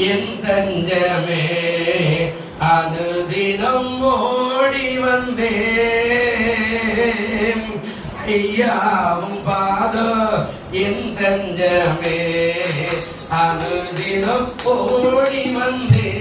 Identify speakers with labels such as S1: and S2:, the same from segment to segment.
S1: என் தஞ்சமே அனுதினம் ஓடி வந்தேன் ஐயாவும் பாதம் என் தஞ்சமே அனுதினம் ஓடி வந்தேன்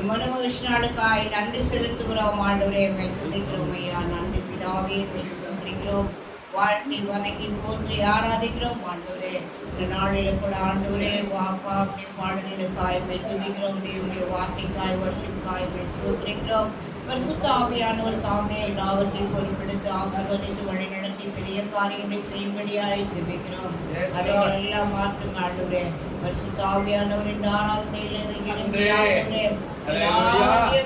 S2: மனமகிழ்ச்சினாளுக்காய் நன்றி செலுத்துகிறோம். ஆண்டவரே துதிக்கிறோம் ஐயா. நன்றி பிதாவே சொல்கிறோம். வாழ்த்தி வணங்கி போற்றி ஆராதிக்கிறோம். ஆண்டவரே இந்த நாளில் கூட ஆண்டவரே வாப்பா பாடலுக்காய் துதிக்கிறோம். தேவனுடைய வார்த்தைக்காய் வருஷக்காய் சொல்கிறோம். பரிசுத்த ஆவியானவர் தாமே எல்லாவற்றையும் பொறுப்பெடுத்து ஆசீர்வதித்து வழிநடத்தி பெரிய காரியங்களை செய்யும்படியாய் ஜெபிக்கிறோம். அதைகள் எல்லாம் மாற்றும் ஆண்டவரே. பரிசுத்த ஆவியானவரின் ஆராதனையில்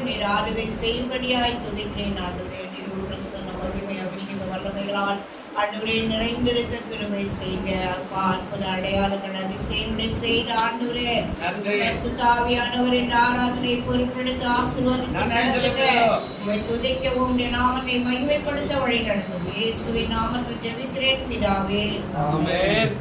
S2: நீர் ஆளுகை செய்யும்படியாய் துதிக்கிறேன். ஆண்டவரே நீர் பிரசன்ன மகிமை அபிஷேக வல்லமைகளால் ஆண்டவரே நிறைந்திருக்க கிருபை செய்க. அற்புத அடையாளங்கள் அதிசயங்களை செய்த ஆண்டவரே பரிசுத்த ஆவியானவரின் ஆராதனை பொறுப்பெடுத்து ஆசீர்வதித்து துதிக்கவும் நாமத்தை மகிமைப்படுத்த வழி நடத்தும். இயேசுவின் நாமத்தில் ஜெபிக்கிறேன் பிதாவே. ஆமென்.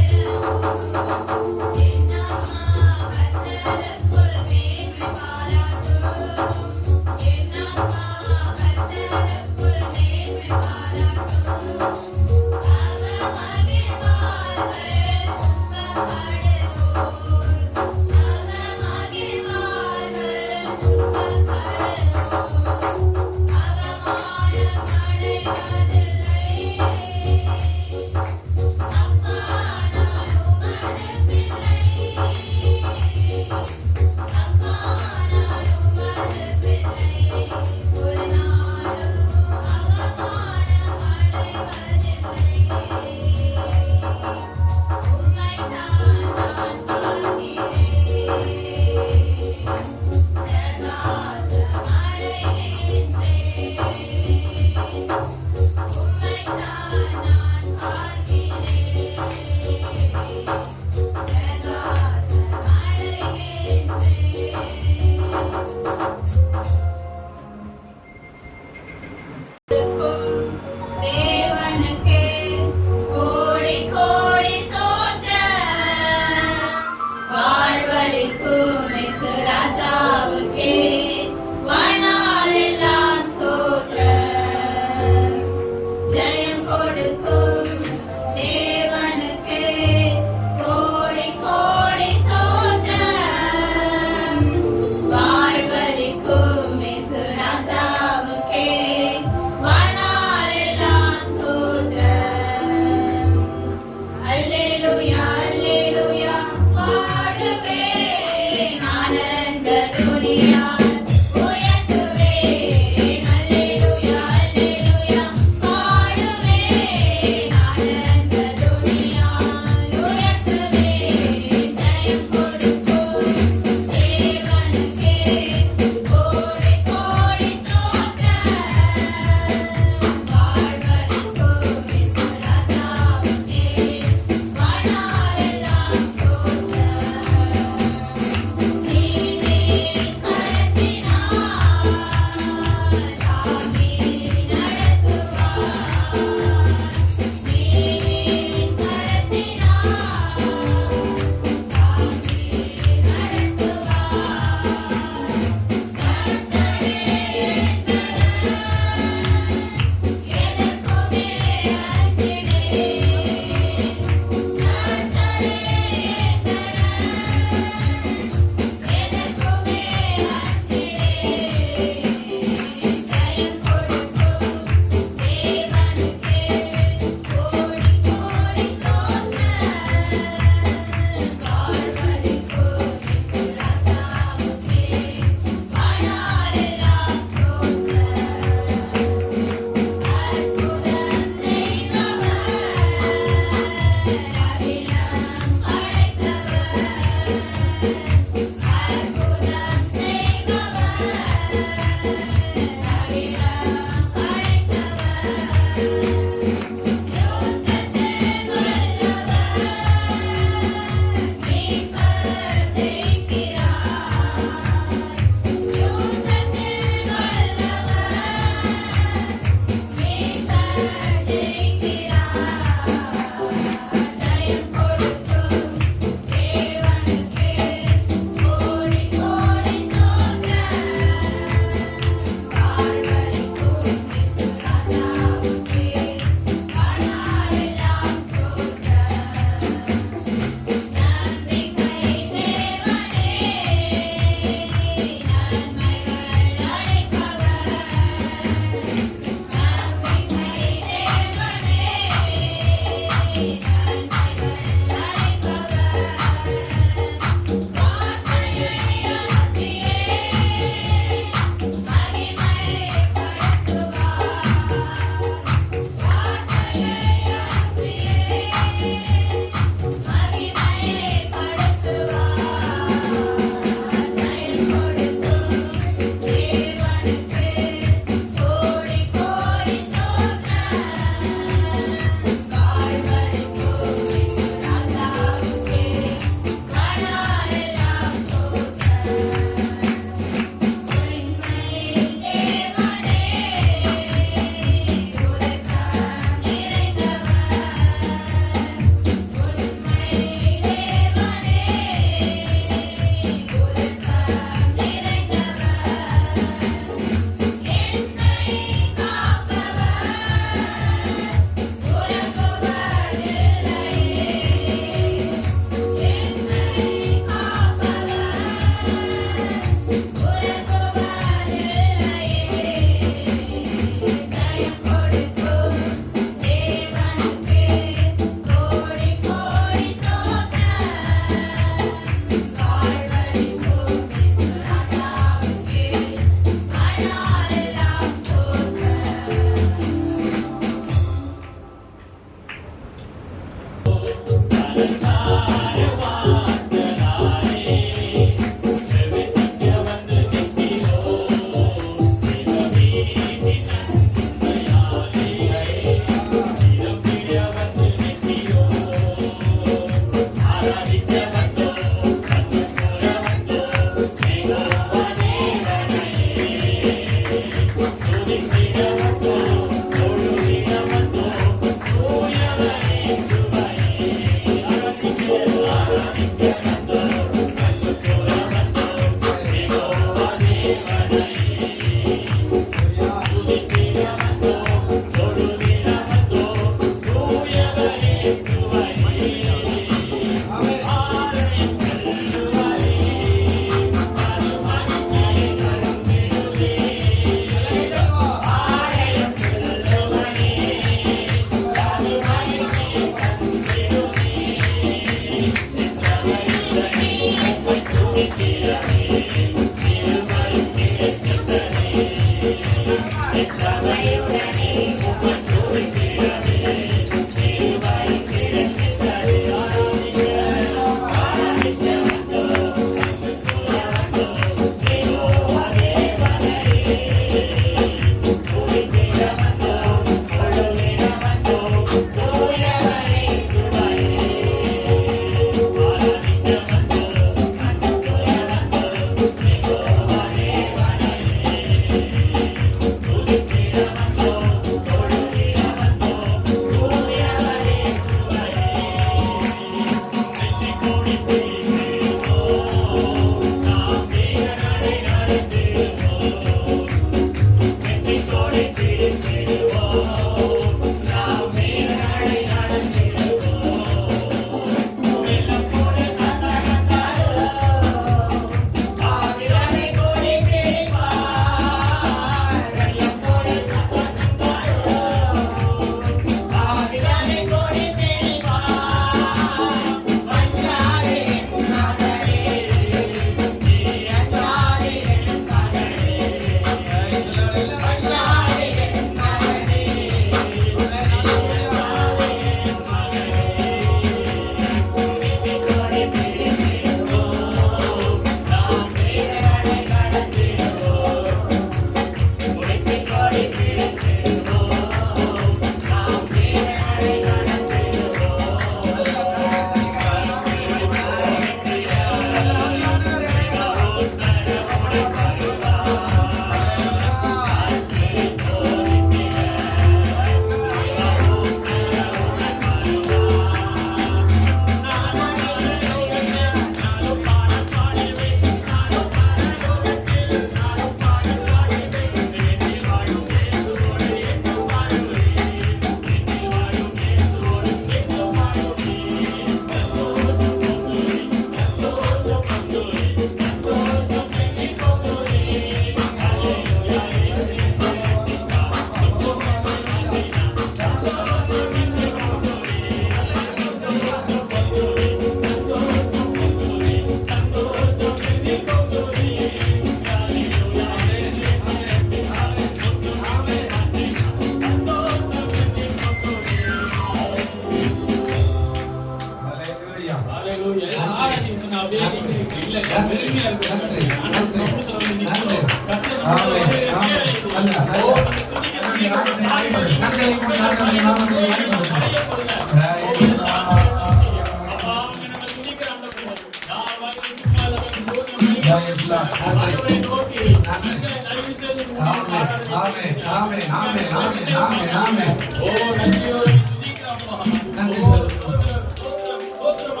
S1: ஆமென் ஆமென் ஆமென் ஆமென்.
S3: ஓ நன்றியோடு துதிக்கிறோம்ப்பா.
S1: நன்றி
S3: ஓ,
S1: சொல்லுங்க.
S3: ஸ்தோத்திரம், ஸ்தோத்திரம், ஸ்தோத்திரம்.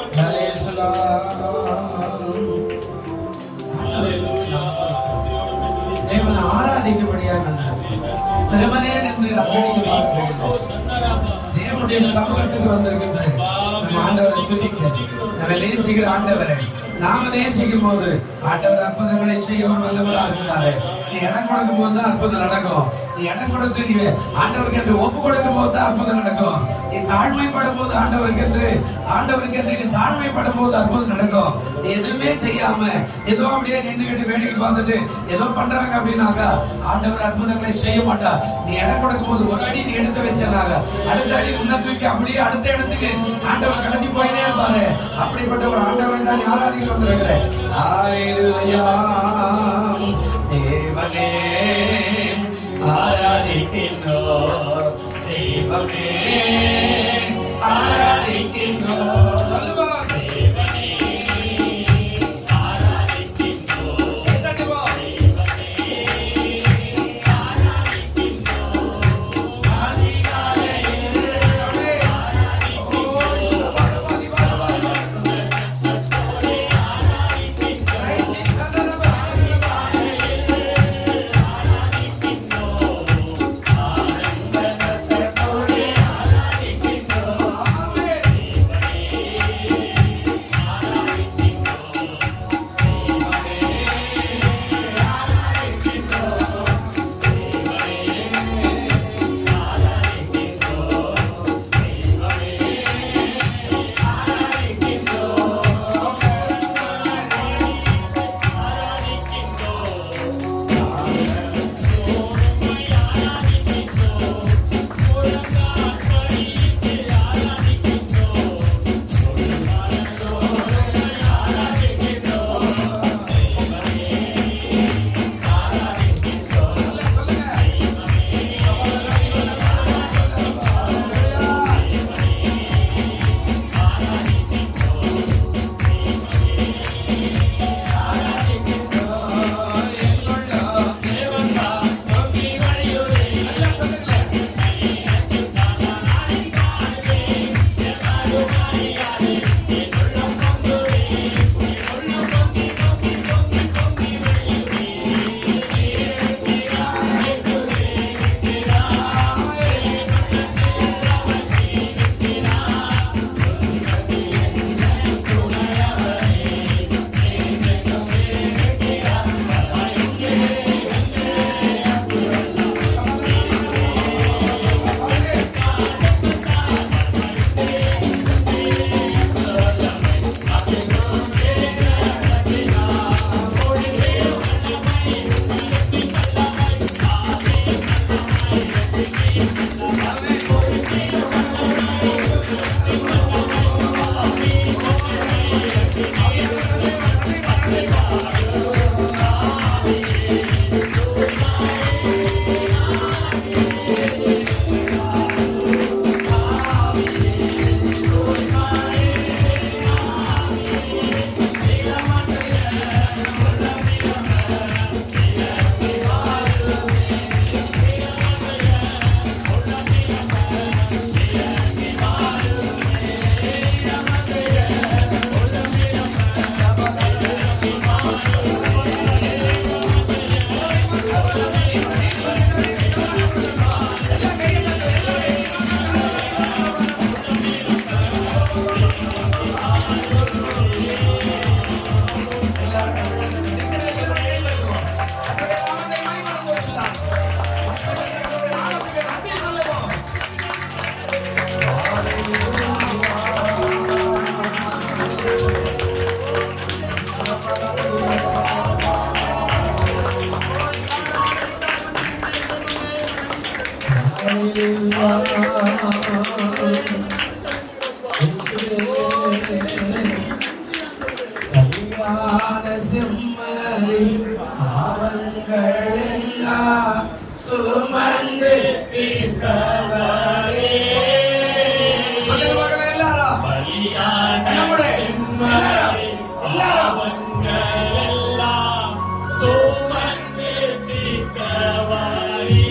S3: ஹல்லேலூயா.
S1: தேவனை ஆராதிக்கும்படியாக வந்தார். வெறுமனே நின்று அப்படியே பார்க்கிறீர்கள்.
S3: ஓ சன்னராப்பா.
S1: தேவனுடைய சமூகத்துக்கு வந்திருக்கின்ற நம்ம ஆண்டவரை துதிக்க, நம்ம நேசிக்கிற ஆண்டவரை நாம நேசிக்கும் போது ஆண்டவர் அற்புதங்களை செய்யவும் வல்லவராக இருக்கிறாரு. நீ இடம் கொடுக்கும் போது தான் அற்புதம் நடக்கும். நீ இடம் கொடுத்து நீ ஆண்டவருக்கு என்று ஒப்பு கொடுக்கும் போது தான் அற்புதம் நடக்கும். நீ தாழ்மைப்படும் போது ஆண்டவருக்கு என்று நீ தாழ்மைப்படும் போது அற்புதம் நடக்கும். நீ எதுவுமே செய்யாம ஏதோ அப்படியே நின்றுகிட்டு வேடிக்கை பார்த்துட்டு ஏதோ பண்றாங்க அப்படின்னாக்கா ஆண்டவர் அற்புதங்களை செய்ய மாட்டார். நீ இடம் கொடுக்கும் போது ஒரு அடி நீ எடுத்து வச்சனாக அடுத்த அடி முன்ன தூக்கி அப்படியே அடுத்த இடத்துக்கு ஆண்டவர் கடத்தி போயினே இருப்பாரு. அப்படிப்பட்ட ஒரு ஆண்டவரை தான் நீ ஆராதிக்க வந்திருக்கிறேன். ஹல்லேலூயா. தேவனே ஆராதிக்கின்றோம், தெய்வமே ஆராதிக்கின்றோம். சொல்லுவா. தேவனே ஆராதிக்கின்றோம். என்னதுவா? தேவனே ஆராதிக்கின்றோம். அதிகாலையில் ஆராதிக்கின்றோம். ஓ சபரபதி பரபர. கலியான செம்மறின் பாவங்களெல்லாம் சுமந்து தீர்த்தவரே. சொல்லுங்க மகளே எல்லாரும்.
S3: பலியான
S1: நம்முடைய
S3: செம்மறின் பாவங்களெல்லாம் சுமந்து தீர்த்தவரே.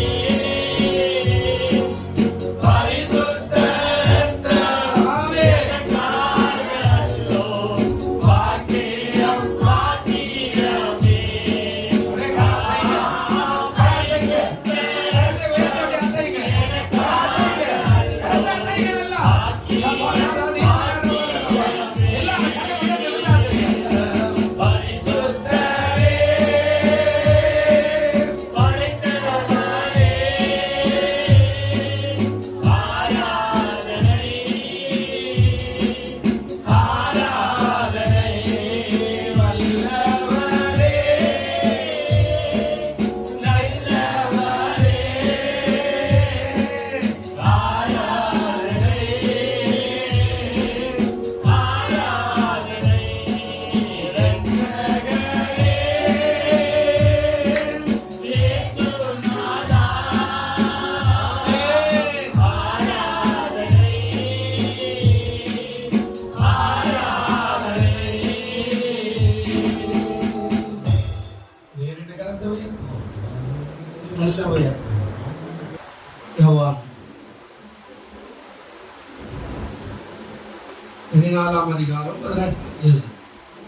S1: 14ஆம் அதிகாரம் 18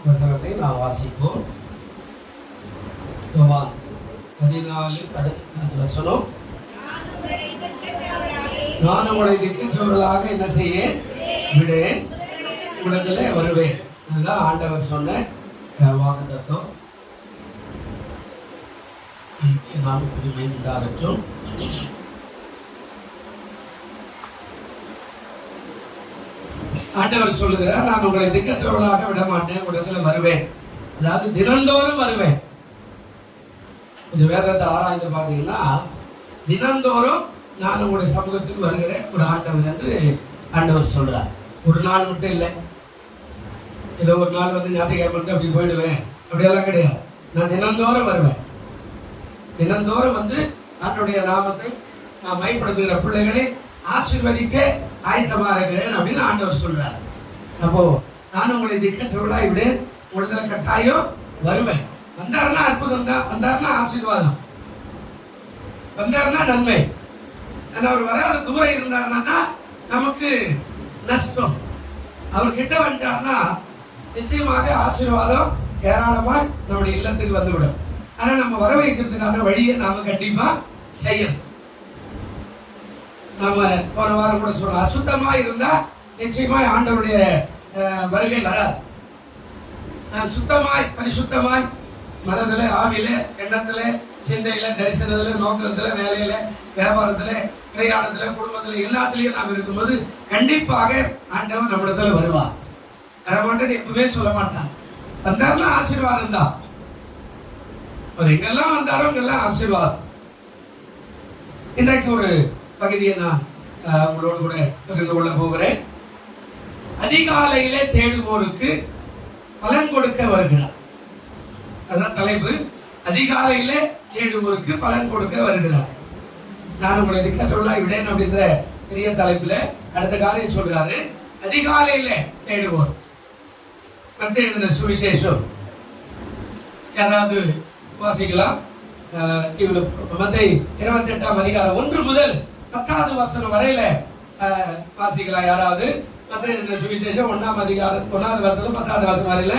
S1: வசனத்தை நாம் வாசிப்போம். யோவான் 14:18 வசனம். நான் உங்களை திக்கற்றவர்களாக என்ன செய்ய விடேன், உலகிலே வருவேன். அதுதான் ஆண்டவர் சொன்ன வாக்குத்தத்தம். நாம் பெருமை உண்டாகட்டும். ஆண்டவர் சொல்லுகிறார், நான் உங்களை திக்கற்றவர்களாக விட மாட்டேன், உலகத்துல வருவேன். அதாவது தினந்தோறும் வருவேன். கொஞ்சம் வேதத்தை ஆராய்ந்து பார்த்தீங்கன்னா, தினந்தோறும் நான் உங்களுடைய சமூகத்துக்கு வருகிற ஒரு ஆண்டவர் என்று ஆண்டவர் சொல்றார். ஒரு நாள் மட்டும் இல்லை, ஏதோ ஒரு நாள் வந்து ஞாயிற்றுக்கிழமை அப்படி போயிடுவேன் அப்படியெல்லாம் கிடையாது. நான் தினந்தோறும் வருவேன். தினந்தோறும் வந்து தன்னுடைய நாமத்தை நான் மைப்படுத்துகிற பிள்ளைகளை ஆசீர்வதிக்க ஆயத்தமா இருக்கிறேன் அப்படின்னு ஆண்டவர் சொல்றார். அப்போ நான் உங்களை திக்கற்றவர்களா இப்படி உடனே கட்டாயம் வருவேன். வந்தாருன்னா அற்புதம் தான், வந்தாருன்னா ஆசீர்வாதம், வந்தாருன்னா நன்மை. ஆனா அவர் வராத தூரம் இருந்தாருன்னா நமக்கு நஷ்டம். அவர் கிட்ட வந்துட்டாருன்னா நிச்சயமாக ஆசீர்வாதம் ஏராளமா நம்முடைய இல்லத்துக்கு வந்துவிடும். ஆனா நம்ம வர வைக்கிறதுக்கான வழியை நாம கண்டிப்பா செய்யணும். நம்ம போன வாரம் கூட சொல்றோம், அசுத்தமா இருந்தா நிச்சயமா ஆண்டவருடைய வருகை வராது. நான் சுத்தமாய் பரிசுத்தமாய் மனதில, ஆவில, எண்ணத்துல, சிந்தையில, தரிசனத்துல, நோக்கத்துல, வேலையில, வியாபாரத்துல, பிரயாணத்துல, குடும்பத்துல எல்லாத்திலையும் நாம் இருக்கும்போது கண்டிப்பாக ஆண்டவர் நம்மிடத்துல வருவார். வரமாட்டேன்னு எப்பவுமே சொல்ல மாட்டார். வந்தாருன்னா ஆசீர்வாதம் தான். அவர் எங்கெல்லாம் வந்தாரோ அங்கெல்லாம் ஆசீர்வாதம். இன்றைக்கு ஒரு பகுதியை நான் உங்களோடு கூட பகிர்ந்து கொள்ள போகிறேன். அதிகாலையிலே தேடுவோருக்கு பலன் கொடுக்க வருகிறார். அதான் தலைப்பு. அதிகாலையிலே தேடுவோருக்கு பலன் கொடுக்க வருகிறார். நான் உங்களை திக்கற்றவர்களாய் விடேன் அப்படின்ற பெரிய தலைப்புல அடுத்த காரியம் சொல்றாரு. அதிகாலையில தேடுவோர். மத்திய எழுதின சுவிசேஷம் யாராவது வாசிக்கலாம். மத்திய 28ஆம் அதிகாரம் 1 முதல் 10வது வசனம் வரையில வாசிக்கலாம். யாராவது மத்திய எழுதின சுவிசேஷம் 1ஆம் அதிகாரம் 1வது வசனம் 10வது வசனம் வரையில.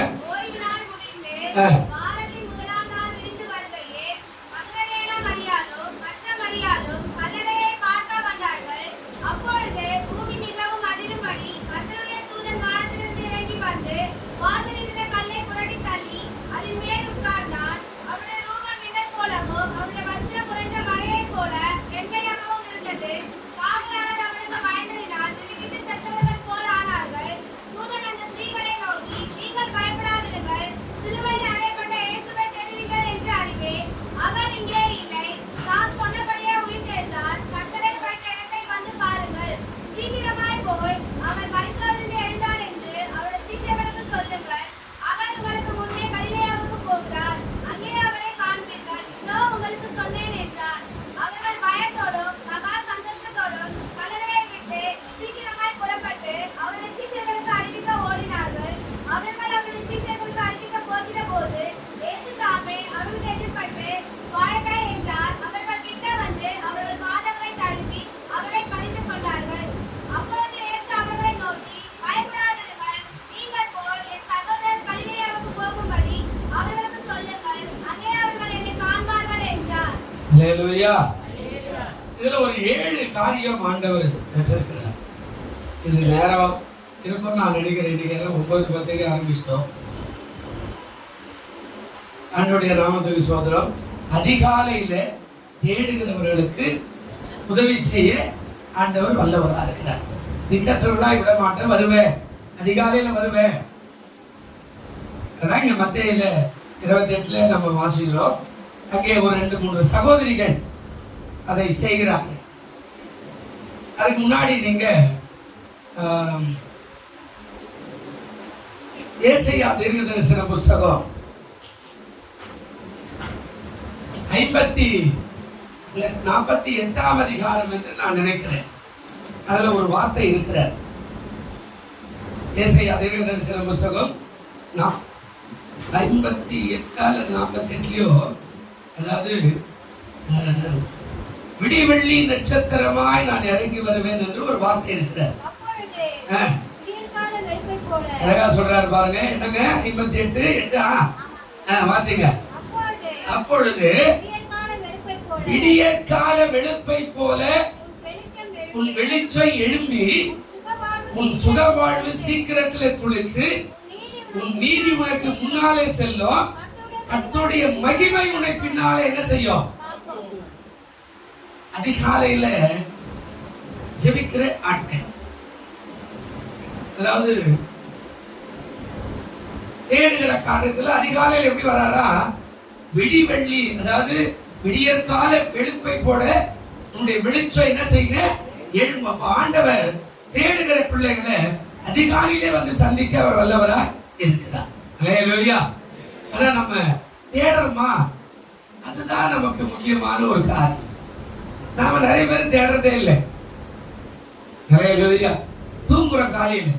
S1: இதுல ஒரு 7 காரியம் ஆண்டவர் வச்சிருக்கிறார். இது நேரம் இருக்கும் நான் நினைக்கிறேன். இன்னைக்கு 9:10 ஆரம்பிச்சிட்டோம். ஆண்டவருடைய நாமத்துக்கு சோதரம். அதிகாலையில தேடுகிறவர்களுக்கு உதவி செய்ய ஆண்டவர் வல்லவரா இருக்கிறார். திக்கற்றவர்களாய் விட மாட்டேன், வருவேன், அதிகாலையில வருவேன். அதான் இங்க மத்தேயுல 28 நம்ம வாசிக்கிறோம். அங்கே ஒரு 2-3 சகோதரிகள் அதை செய்கிறார்கள். அதுக்கு முன்னாடி நீங்க ஏசாயா தீர்க்கதரிசன புஸ்தகம் 48ஆம் அதிகாரம் என்று நான் நினைக்கிறேன். அதுல ஒரு வார்த்தை இருக்கிறார். ஏசாயா தீர்க்கதரிசன புஸ்தகம் 58-48 அதாவது விடிவெள்ளி நட்சத்திரமாய் நான் இறங்கி வருவேன் என்று ஒரு வார்த்தை இருக்கிறார். அழகா சொல்றாரு பாருங்க. என்னங்க 58:8 வாசிங்க. அப்பொழுது விடியற்கால வெளுப்பை போல உன் வெளிச்சம் எழும்பி உன் சுகவாழ்வு சீக்கிரத்தில் துளித்து உன் நீதி உனக்கு முன்னாலே செல்லும். கர்த்தருடைய மகிமை உன்னை பின்னாலே என்ன செய்யும்? அதிகாலையில ஜெபிக்கிற ஆட்கள், அதாவது தேடுகிற காரியத்துல அதிகாலையில் எப்படி வராரா? விடிவெள்ளி, அதாவது விடியற்கால வெளுப்பை போட உன்னுடைய வெளிச்சம் என்ன செய்யுங்க? எழும்ப. ஆண்டவர் தேடுகிற பிள்ளைகளை அதிகாலையிலே வந்து சந்திக்க அவர் வல்லவரா இருக்கிறார். ஹல்லேலூயா. அதான் நம்ம தேடுறோமா, அதுதான் நமக்கு முக்கியமான ஒரு காரியம். நாம நிறைய பேர் தேடுறதே இல்லை. ஹல்லேலூயா. தூங்குற காலையில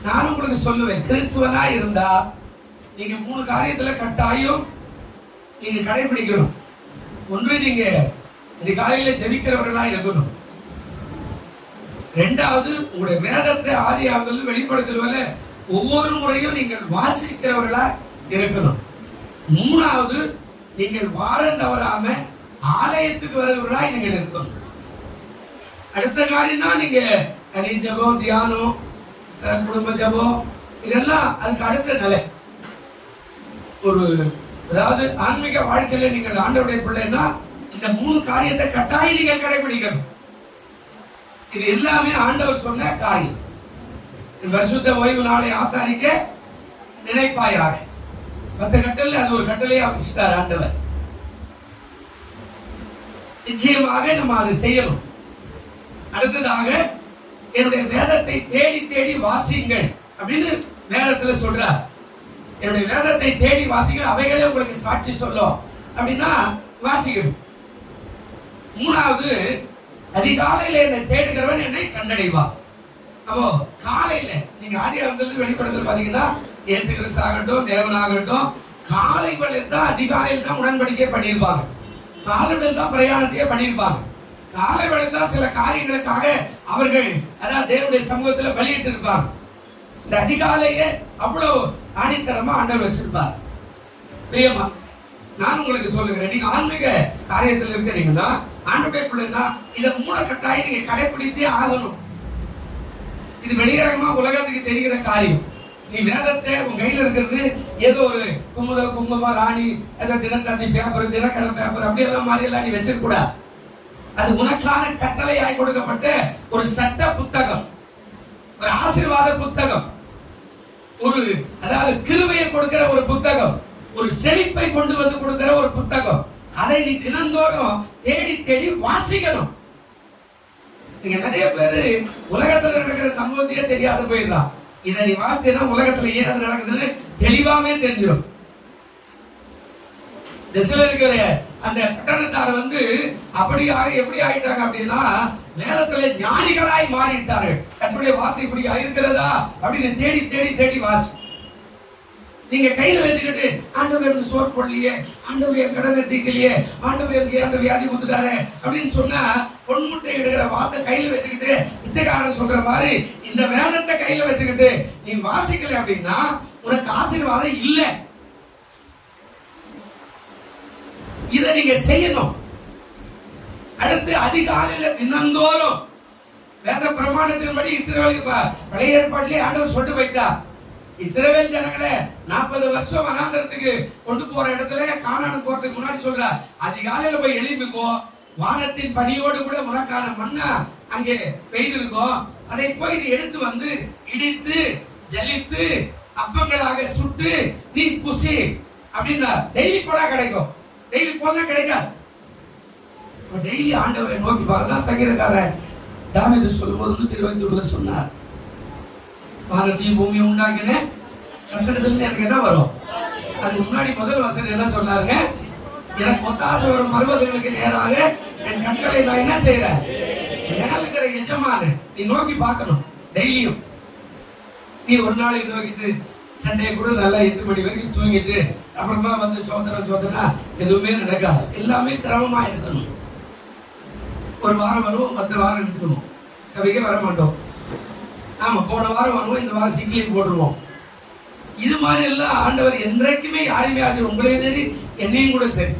S1: நான் உங்களுக்கு சொல்லுவேன், கிறிஸ்துவனா இருந்தா நீங்க 3 காரியத்துல கட்டாயம் நீங்க கடைபிடிக்கணும். ஒன்று, நீங்க அதிகாலையில ஜெபிக்கிறவர்களா இருக்கணும். 2வது, உங்களுடைய வேதத்தை ஆதியாகமத்தில் வெளிப்படுத்துவதில் ஒவ்வொரு முறையும் நீங்கள் வாசிக்கிறவர்களா இருக்கணும். 3வது, நீங்கள் வாரம் தவறாம ஆலயத்துக்கு வருகிறவர்களா நீங்கள் இருக்கணும். அடுத்த காரியம் தான் நீங்க தனி ஜெபம், தியானம், குடும்ப ஜெபம், இதெல்லாம் அதுக்கு அடுத்த நிலை. ஒரு அதாவது ஆன்மீக வாழ்க்கையில நீங்கள் ஆண்டவருடைய பிள்ளைன்னா இந்த 3 காரியத்தை கட்டாயம் நீங்கள் கடைபிடிக்கணும். இது எல்லாமே ஆண்டவர் சொன்ன காரியம். பரிசுத்த ஓய்வு நாளை ஆசாரிக்க நினைப்பாயாக. 10 கட்டளை, அது ஒரு கட்டளையா வச்சுட்டார் ஆண்டவர். நிச்சயமாக நம்ம அதை செய்யணும். அடுத்ததாக, என்னுடைய வேதத்தை தேடி தேடி வாசிங்கள் அப்படின்னு வேதத்துல சொல்றார். என்னுடைய வேதத்தை தேடி வாசிங்கள், அவைகளே உங்களுக்கு சாட்சி சொல்லும் அப்படின்னா வாசிக்கணும். 3வது, அதிகாலையில என்னை தேடுகிறவன் என்னை கண்டடைவான். அப்போ காலையில நீங்க ஆதியாகமத்தில் வெளிப்படுத்தல் பாத்தீங்கன்னா இயேசு கிறிஸ்து ஆகட்டும், தேவனாகட்டும், காலை வேளையில் தான் அதிகாலையில் தான் உடன்படிக்கை பண்ணியிருப்பாங்க. காலை வேளையில் தான் பிரயாணத்தையே பண்ணியிருப்பாங்க. காலை வேளையில் தான் சில காரியங்களுக்காக அவர்கள் அதான் தேவனுடைய சமூகத்தில் பலியிட்டு இருப்பாங்க. இந்த அதிகாலையே அவ்வளவு ஆணித்தரமா ஆண்டவர் வச்சிருப்பார். பிரியமா, நான் உங்களுக்கு சொல்லுகிறேன், நீங்க ஆன்மீக காரியத்தில் இருக்கிறீங்கன்னா, ஆண்டவருடைய பிள்ளைன்னா இதை 3 கட்டாயம் நீங்க கடைபிடித்தே ஆகணும். இது வெளியரங்கமா உலகத்துக்கு தெரிகிற காரியம். நீ வேதத்தை உன் கையில இருக்கிறது ஏதோ ஒரு குமுதல், குங்குமமா, ராணி, ஏதோ தினத்தந்தி பேப்பர், தினக்கரன் பேப்பர் அப்படி எல்லாம் மாதிரி எல்லாம் நீ வச்சிருக்க கூடாது. அது உனக்கான கட்டளையாய் கொடுக்கப்பட்ட ஒரு சட்ட புத்தகம், ஒரு ஆசீர்வாத புத்தகம், ஒரு அதாவது கிருபையை கொடுக்கிற ஒரு புத்தகம், ஒரு செழிப்பை கொண்டு வந்து கொடுக்கிற ஒரு புத்தகம். அதை நீ தினந்தோறும் தேடி தேடி வாசிக்கணும். நீங்க நிறைய பேரு உலகத்துல நடக்கிற சம்பவத்தையே தெரியாத போயிடலாம். இதை நீ வாசினா உலகத்துல ஏன் அது நடக்குதுன்னு தெளிவாவே தெரிஞ்சிடும். திசையில இருக்கிற அந்த பட்டணத்தார் வந்து அப்படியாக எப்படி ஆயிட்டாங்க அப்படின்னா, வேதத்துல ஞானிகளாய் மாறிட்டார்கள். தன்னுடைய வார்த்தை இப்படி இருக்கிறதா அப்படின்னு தேடி தேடி தேடி வாசி. நீங்க கையில வச்சுக்கிட்டு, ஆண்டவர் எனக்கு சோறு போடலையே, ஆண்டவர் என் கடனை தீக்கலையே, ஆண்டவர் எனக்கு அந்த வியாதி கொடுத்துட்டாரு அப்படின்னு சொன்னா, பொன்முட்டை எடுக்கிற வார்த்தை கையில வச்சுக்கிட்டு பிச்சைக்காரன் சொல்ற மாதிரி இந்த வேதத்தை கையில வச்சுக்கிட்டு நீ வாசிக்கல அப்படின்னா உனக்கு ஆசீர்வாதம் இல்லை. இதை நீங்க செய்யணும். அடுத்து, அதிகாலையில தினந்தோறும் வேத பிரமாணத்தின்படி இஸ்ரவேலுக்கு பழைய ஏற்பாட்டிலே ஆண்டவர் சொல்லிட்டு போயிட்டா, இஸ்ரவேல் ஜனங்களே 40 வருஷம் வனாந்தரத்துக்கு கொண்டு போற இடத்துல கானானுக்கு போறதுக்கு முன்னாடி சொல்ற, அதிகாலையில போய் எழுப்பிக்கோ, வானத்தின் பனியோடு கூட உனக்கான மண்ணா அங்கே பெய்திருக்கும், அதை போய் நீ எடுத்து வந்து இடித்து ஜலித்து அப்பங்களாக சுட்டு நீ புசி அப்படின்னா டெய்லி போனா கிடைக்கும். டெய்லி போனா கிடைக்காது. டெய்லி ஆண்டவரை நோக்கி பாருதான் சங்கீதக்காரர் தாவீது சொல்லும்போது 121 சொன்னார், வானத்தையும் பூமியை உண்டாக்கின கட்டடத்துல எனக்கு என்ன வரும்? அதுக்கு முன்னாடி முதல் வசனம் என்ன சொன்னாருங்க? எனக்கு ஒத்தாசை வரும் பர்வதங்களுக்கு நேராக என் கண்களை நான் என்ன செய்யறேன்? மேலுக்கிற எஜமான நீ நோக்கி பார்க்கணும் டெய்லியும். நீ ஒரு நாளை நோக்கிட்டு சண்டே கூட நல்லா 8 மணி வரைக்கும் தூங்கிட்டு அப்புறமா வந்து சோதனா எதுவுமே நடக்காது. எல்லாமே கிரமமா இருக்கணும். ஒரு வாரம் வருவோம், 10 வாரம் எடுத்துக்கணும், சபைக்கே வர மாட்டோம். ஆமா, போன வாரம் வருவோம், இந்த வாரம் சிக்லீவ் போட்டுருவோம். இது மாதிரி எல்லாம் ஆண்டவர் என்றைக்குமே யாரையுமே ஆசை, உங்களையும் சரி என்னையும் கூட சரி.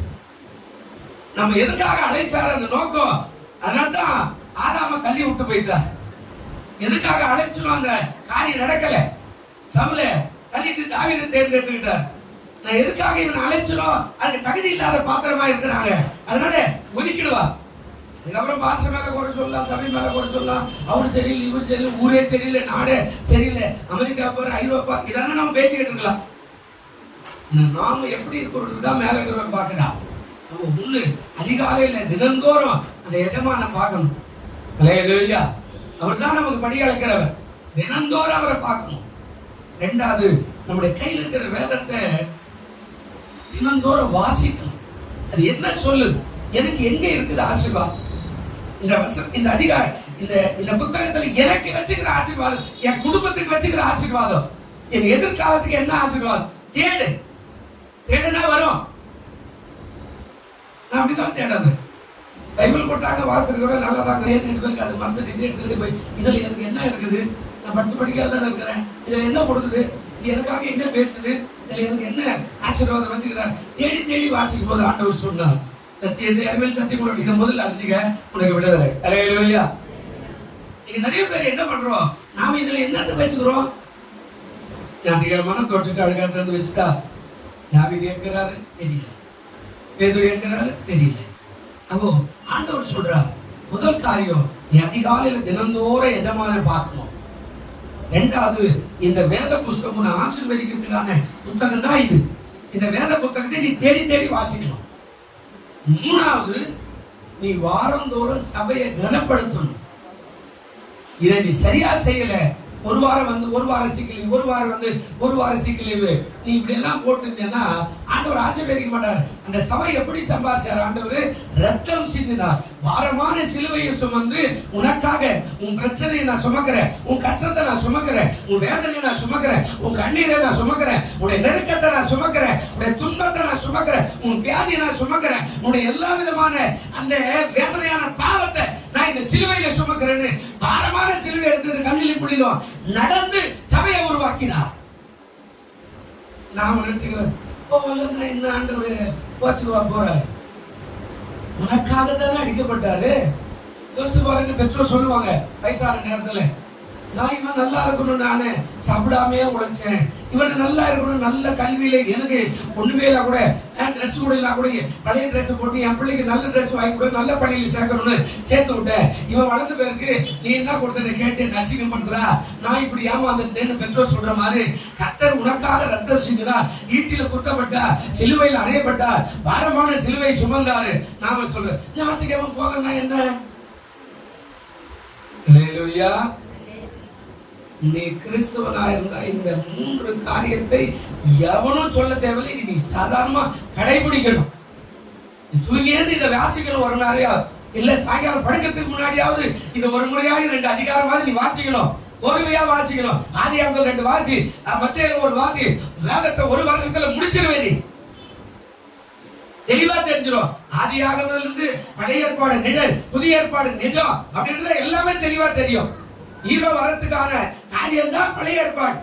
S1: நம்ம எதுக்காக அழைச்சாரு அந்த நோக்கம், அதனால்தான் ஆதாம தள்ளி விட்டு போயிட்டார். எதுக்காக அழைச்சோம் அந்த காரியம் நடக்கல. சவுல தள்ளிட்டு தாவீதை தேர்ந்தெடுத்துக்கிட்டார். நான் எதுக்காக இவனை அழைச்சோம், அதுக்கு தகுதி இல்லாத பாத்திரமா இருக்கிறாங்க, அதனால ஒதுக்கிடுவா. அதுக்கப்புறம் பாஷ மேல குறை சொல்லலாம், சபை மேல குறை சொல்லலாம், அவரு சரியில்லை, இவர் சரியில்லை, ஊரே சரியில்லை, நாடே சரியில்லை, அமெரிக்கா போற ஐரோப்பா, இதெல்லாம் நம்ம பேசிக்கிட்டு இருக்கலாம். நாம எப்படி இருக்கிறோம் மேல இருக்கிறவன் பாக்குறா. நம்ம முன்னு அதிகாலையில தினந்தோறும் அந்த எஜமான பார்க்கணும். அல்லேலூயா. அவர் தான் நமக்கு படி அழைக்கிறவர். தினந்தோறும் அவரை பார்க்கணும். ரெண்டாவது, நம்முடைய கையில் இருக்கிற வேதத்தை தினந்தோறும் வாசிக்கணும். அது என்ன சொல்லுது, எனக்கு எங்க இருக்குது ஆசீர்வாதம், இந்த அதிகாரம், இந்த புத்தகத்துல எனக்கு வச்சுக்கிற ஆசீர்வாதம், என் குடும்பத்துக்கு வச்சுக்கிற ஆசீர்வாதம், என் எதிர்காலத்துக்கு என்ன ஆசீர்வாதம், தேடுனா வரும். நான் அப்படிதான் தேடாது. பைபிள் கொடுத்தாங்க, வாசகரோட நல்லா தாங்க ஏற்றிட்டு போய் அதை மறந்துட்டு எடுத்துக்கிட்டு போய் இதுல எனக்கு என்ன இருக்குது, நான் பட்டு படிக்காத தானே இருக்கிறேன், இதுல என்ன கொடுக்குது, இது எனக்காக என்ன பேசுது, இதுல எனக்கு என்ன ஆசீர்வாதம் வச்சுக்கிறார், தேடி தேடி வாசிக்கும் போது ஆண்டவர் சொன்னார், சத்தியத்தை அறிவியல் சத்தியம் இதை முதல்ல அறிஞ்சுக்க, உனக்கு விடுதலை. அல்லேலூயா. இங்க நிறைய பேர் என்ன பண்றோம், நாம இதுல என்னத்தை வச்சுக்கிறோம், ஞாயிற்றுக்கிழமை தொட்டுட்டு அழுகாந்து வச்சுட்டா, தாவீது என்கிறாரு தெரியல, பேதுரு என்கிறாரு தெரியல. அப்போ ஆண்டவர் சொல்றார், முதல் காரியம் நீ அதிகாலையில தினந்தோறும் எஜமான பார்க்கணும். ரெண்டாவது, இந்த வேத புஸ்தகம் ஆசீர்வதிக்கிறதுக்கான புத்தகம் தான் இது. இந்த வேத புத்தகத்தை நீ தேடி தேடி வாசிக்கணும். மூணாவது, நீ வாரந்தோறும் சபையை கனப்படுத்தணும். இதை நீ சரியா செய்யல, ஒரு வாரம் வந்து ஒரு வாரம் சிக்கலீவு, ஒரு வாரம் வந்து ஒரு வாரம் சிக்கலீவு, நீ இப்படி எல்லாம் போட்டுருந்தேன்னா ஆண்டவர் ஆசீர்வதிக்க மாட்டார். அந்த சபை எப்படி சம்பாதிச்சார், ஆண்டவர் ரத்தம் சிந்தினார். பாரமான சிலுவையை சுமந்து உனக்காக, உன் பிரச்சனையை நான் சுமக்கிறேன், உன் கஷ்டத்தை நான் சுமக்கிறேன், உன் வேதனையை நான் சுமக்கிறேன், உன் கண்ணீரை நான் சுமக்கிறேன், உன்னுடைய நெருக்கத்தை நான் சுமக்கிறேன், உன்னுடைய துன்பத்தை நான் சுமக்கிறேன், உன் வியாதியை நான் சுமக்கிறேன், உன்னுடைய எல்லா விதமான அந்த வேதனையான பாவத்தை நான் இந்த சிலுவையில சுமக்கிறேன்னு பாரமான சிலுவை எடுத்தது கண்ணிலே புள்ளிலும் நடந்து சபையை உருவாக்கினார். நாம நினைச்சுக்கிறோம், என்ன ஆண்டவரே போச்சுவா போறாரு, உனக்காக தானே அடிக்கப்பட்டாரு. யோசிச்சு பாருங்க, பெற்றோர் சொல்லுவாங்க வயசான நேரத்துல, நான் இவன் நல்லா இருக்கணும், நானு சாப்பிடாமே உழைச்சேன், இவன் நல்லா இருக்கணும், நல்ல கல்வியில எனக்கு ஒண்ணுமே இல்ல கூட, ட்ரெஸ் கூட இல்ல கூட பழைய ட்ரெஸ் போட்டு என் பிள்ளைக்கு நல்ல ட்ரெஸ் வாங்கி கூட நல்ல பள்ளியில சேர்க்கணும்னு சேர்த்து விட்டேன், இவன் வளர்ந்த பேருக்கு நீ என்ன கொடுத்த கேட்டு நசிகம் பண்றா, நான் இப்படி ஏமாந்துட்டேன்னு பெற்றோர் சொல்ற மாதிரி கர்த்தர் உனக்காக ரத்தம் சிந்தினார், ஈட்டில குத்தப்பட்டார், சிலுவையில் அறையப்பட்டார், பாரமான சிலுவை சுமந்தாரு. நாம சொல்ற ஞாயிற்றுக்கிழமை போகணும்னா என்ன? அல்லேலூயா. நீ கிறிஸ்துவனா இருந்தா இந்த மூன்று காரியத்தை எவனும் சொல்ல தேவையில்லை, நீ சாதாரணமா கடைபிடிக்கணும். தூங்கியது இதை வாசிக்கணும் ஒரு நாளையா, இல்ல சாயங்காலம் படுக்கிறதுக்கு முன்னாடியாவது இது ஒரு முறையாக 2 அதிகாரமாவது நீ வாசிக்கணும், பொறுமையா வாசிக்கணும். ஆதியாகமம் 2 வாசி, மத்தேயு 1 வாசி, வேதத்தை ஒரு வருஷத்துல முடிச்சிருவே, நீ தெளிவா தெரிஞ்சிடும். ஆதியாகமத்துல இருந்து பழைய ஏற்பாடு நிழல், புதிய ஏற்பாடு நிஜம் அப்படின்றது எல்லாமே தெளிவா தெரியும். ஹீரோ வரத்துக்கான காரியம் தான் பழைய ஏற்பாடு,